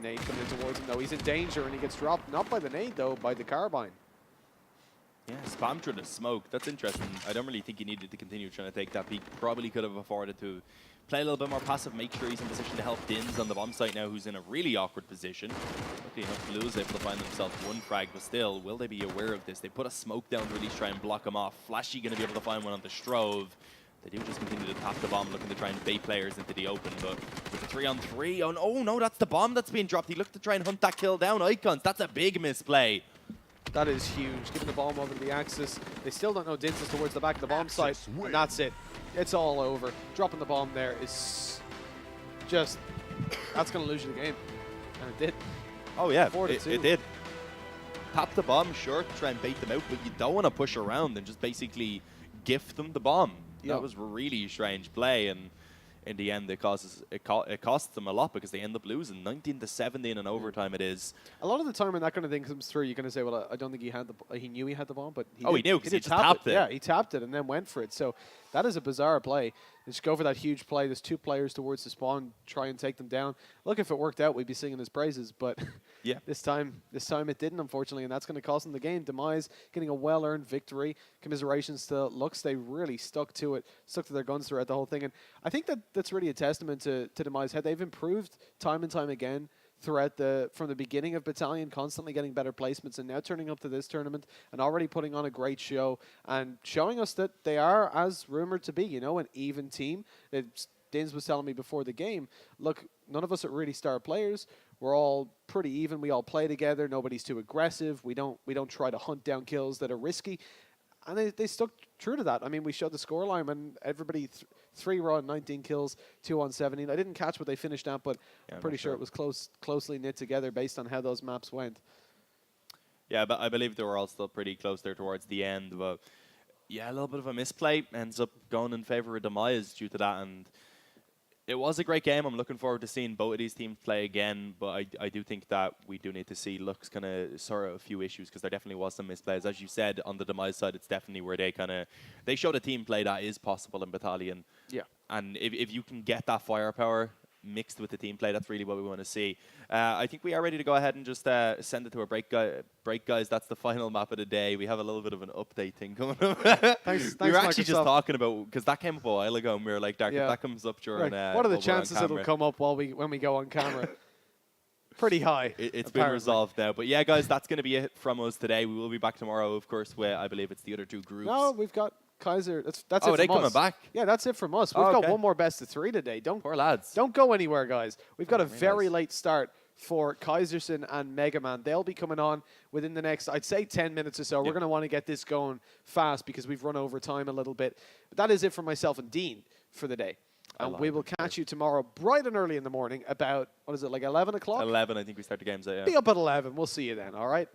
Nade coming in towards him, though. He's in danger, and he gets dropped. Not by the nade, though, by the carbine. Yeah, spam through the smoke. That's interesting. I don't really think he needed to continue trying to take that peek. Probably could have afforded to play a little bit more passive, make sure he's in position to help Dins on the bomb site now, who's in a really awkward position. Luckily enough, Blue is able to find themselves 1 frag, but still, will they be aware of this? They put a smoke down to at least try and block him off. Flashy going to be able to find one on the Strove. They do just continue to tap the bomb, looking to try and bait players into the open, but with the 3-on-3, oh no, that's the bomb that's being dropped. He looked to try and hunt that kill down. Icons, that's a big misplay. That is huge. Giving the bomb over to the Axis. They still don't know Dins is towards the back of the bomb site. And that's it. It's all over. Dropping the bomb there is just... that's going to lose you the game. And it did. Oh yeah, it did. Tap the bomb, sure, to try and bait them out, but you don't want to push around and just basically gift them the bomb. Yep. That was a really strange play, and in the end, it costs them a lot because they end up losing 19-17 in overtime. It is. A lot of the time when that kind of thing comes through, you're going to say, "Well, I don't think he knew he had the bomb, but he knew because he just tapped it. Yeah, he tapped it and then went for it. So that is a bizarre play. Just go for that huge play. There's 2 players towards the spawn, try and take them down. Look, if it worked out, we'd be singing his praises, but yeah, this time it didn't, unfortunately, and that's going to cost them the game. Demise getting a well-earned victory. Commiserations to Lux. They really stuck to it, stuck to their guns throughout the whole thing, and I think that's really a testament to Demise. How they've improved time and time again throughout from the beginning of Battalion, constantly getting better placements, and now turning up to this tournament and already putting on a great show and showing us that they are, as rumored to be, an even team. Dins was telling me before the game, look, none of us are really star players. We're all pretty even. We all play together. Nobody's too aggressive. We don't try to hunt down kills that are risky. And they stuck true to that. I mean, we showed the scoreline when everybody 3 raw, 19 kills, 2 on 17. I didn't catch what they finished at, but yeah, I'm pretty sure it was closely knit together based on how those maps went. Yeah, but I believe they were all still pretty close there towards the end. But yeah, a little bit of a misplay ends up going in favor of Demise due to that. And it was a great game. I'm looking forward to seeing both of these teams play again, but I do think that we do need to see Lux kind of sort out a few issues because there definitely was some misplays. As you said, on the Demise side, it's definitely where they showed a team play that is possible in Battalion. Yeah. And if you can get that firepower mixed with the team play, that's really what we want to see. I think we are ready to go ahead and just send it to a break, guys. That's the final map of the day. We have a little bit of an update thing coming up. Thanks, we were actually Microsoft. just talking about, because that came up a while ago, and we were like, Dark, yeah. if that comes up during... what are the chances it'll come up when we go on camera? Pretty high. It's been resolved now. But yeah, guys, that's going to be it from us today. We will be back tomorrow, of course, where I believe it's the other 2 groups. No, we've got Kaiser. That's it from us. Oh, they coming back? Yeah, that's it from us. We've got one more best of 3 today. Poor lads. Don't go anywhere, guys. We've got a very late start for Kaiserson and Mega Man. They'll be coming on within the next, I'd say, 10 minutes or so. We're going to want to get this going fast because we've run over time a little bit. But that is it for myself and Dean for the day. And we will catch you tomorrow bright and early in the morning about, 11 o'clock? 11, I think we start the games at, yeah. Be up at 11. We'll see you then, all right?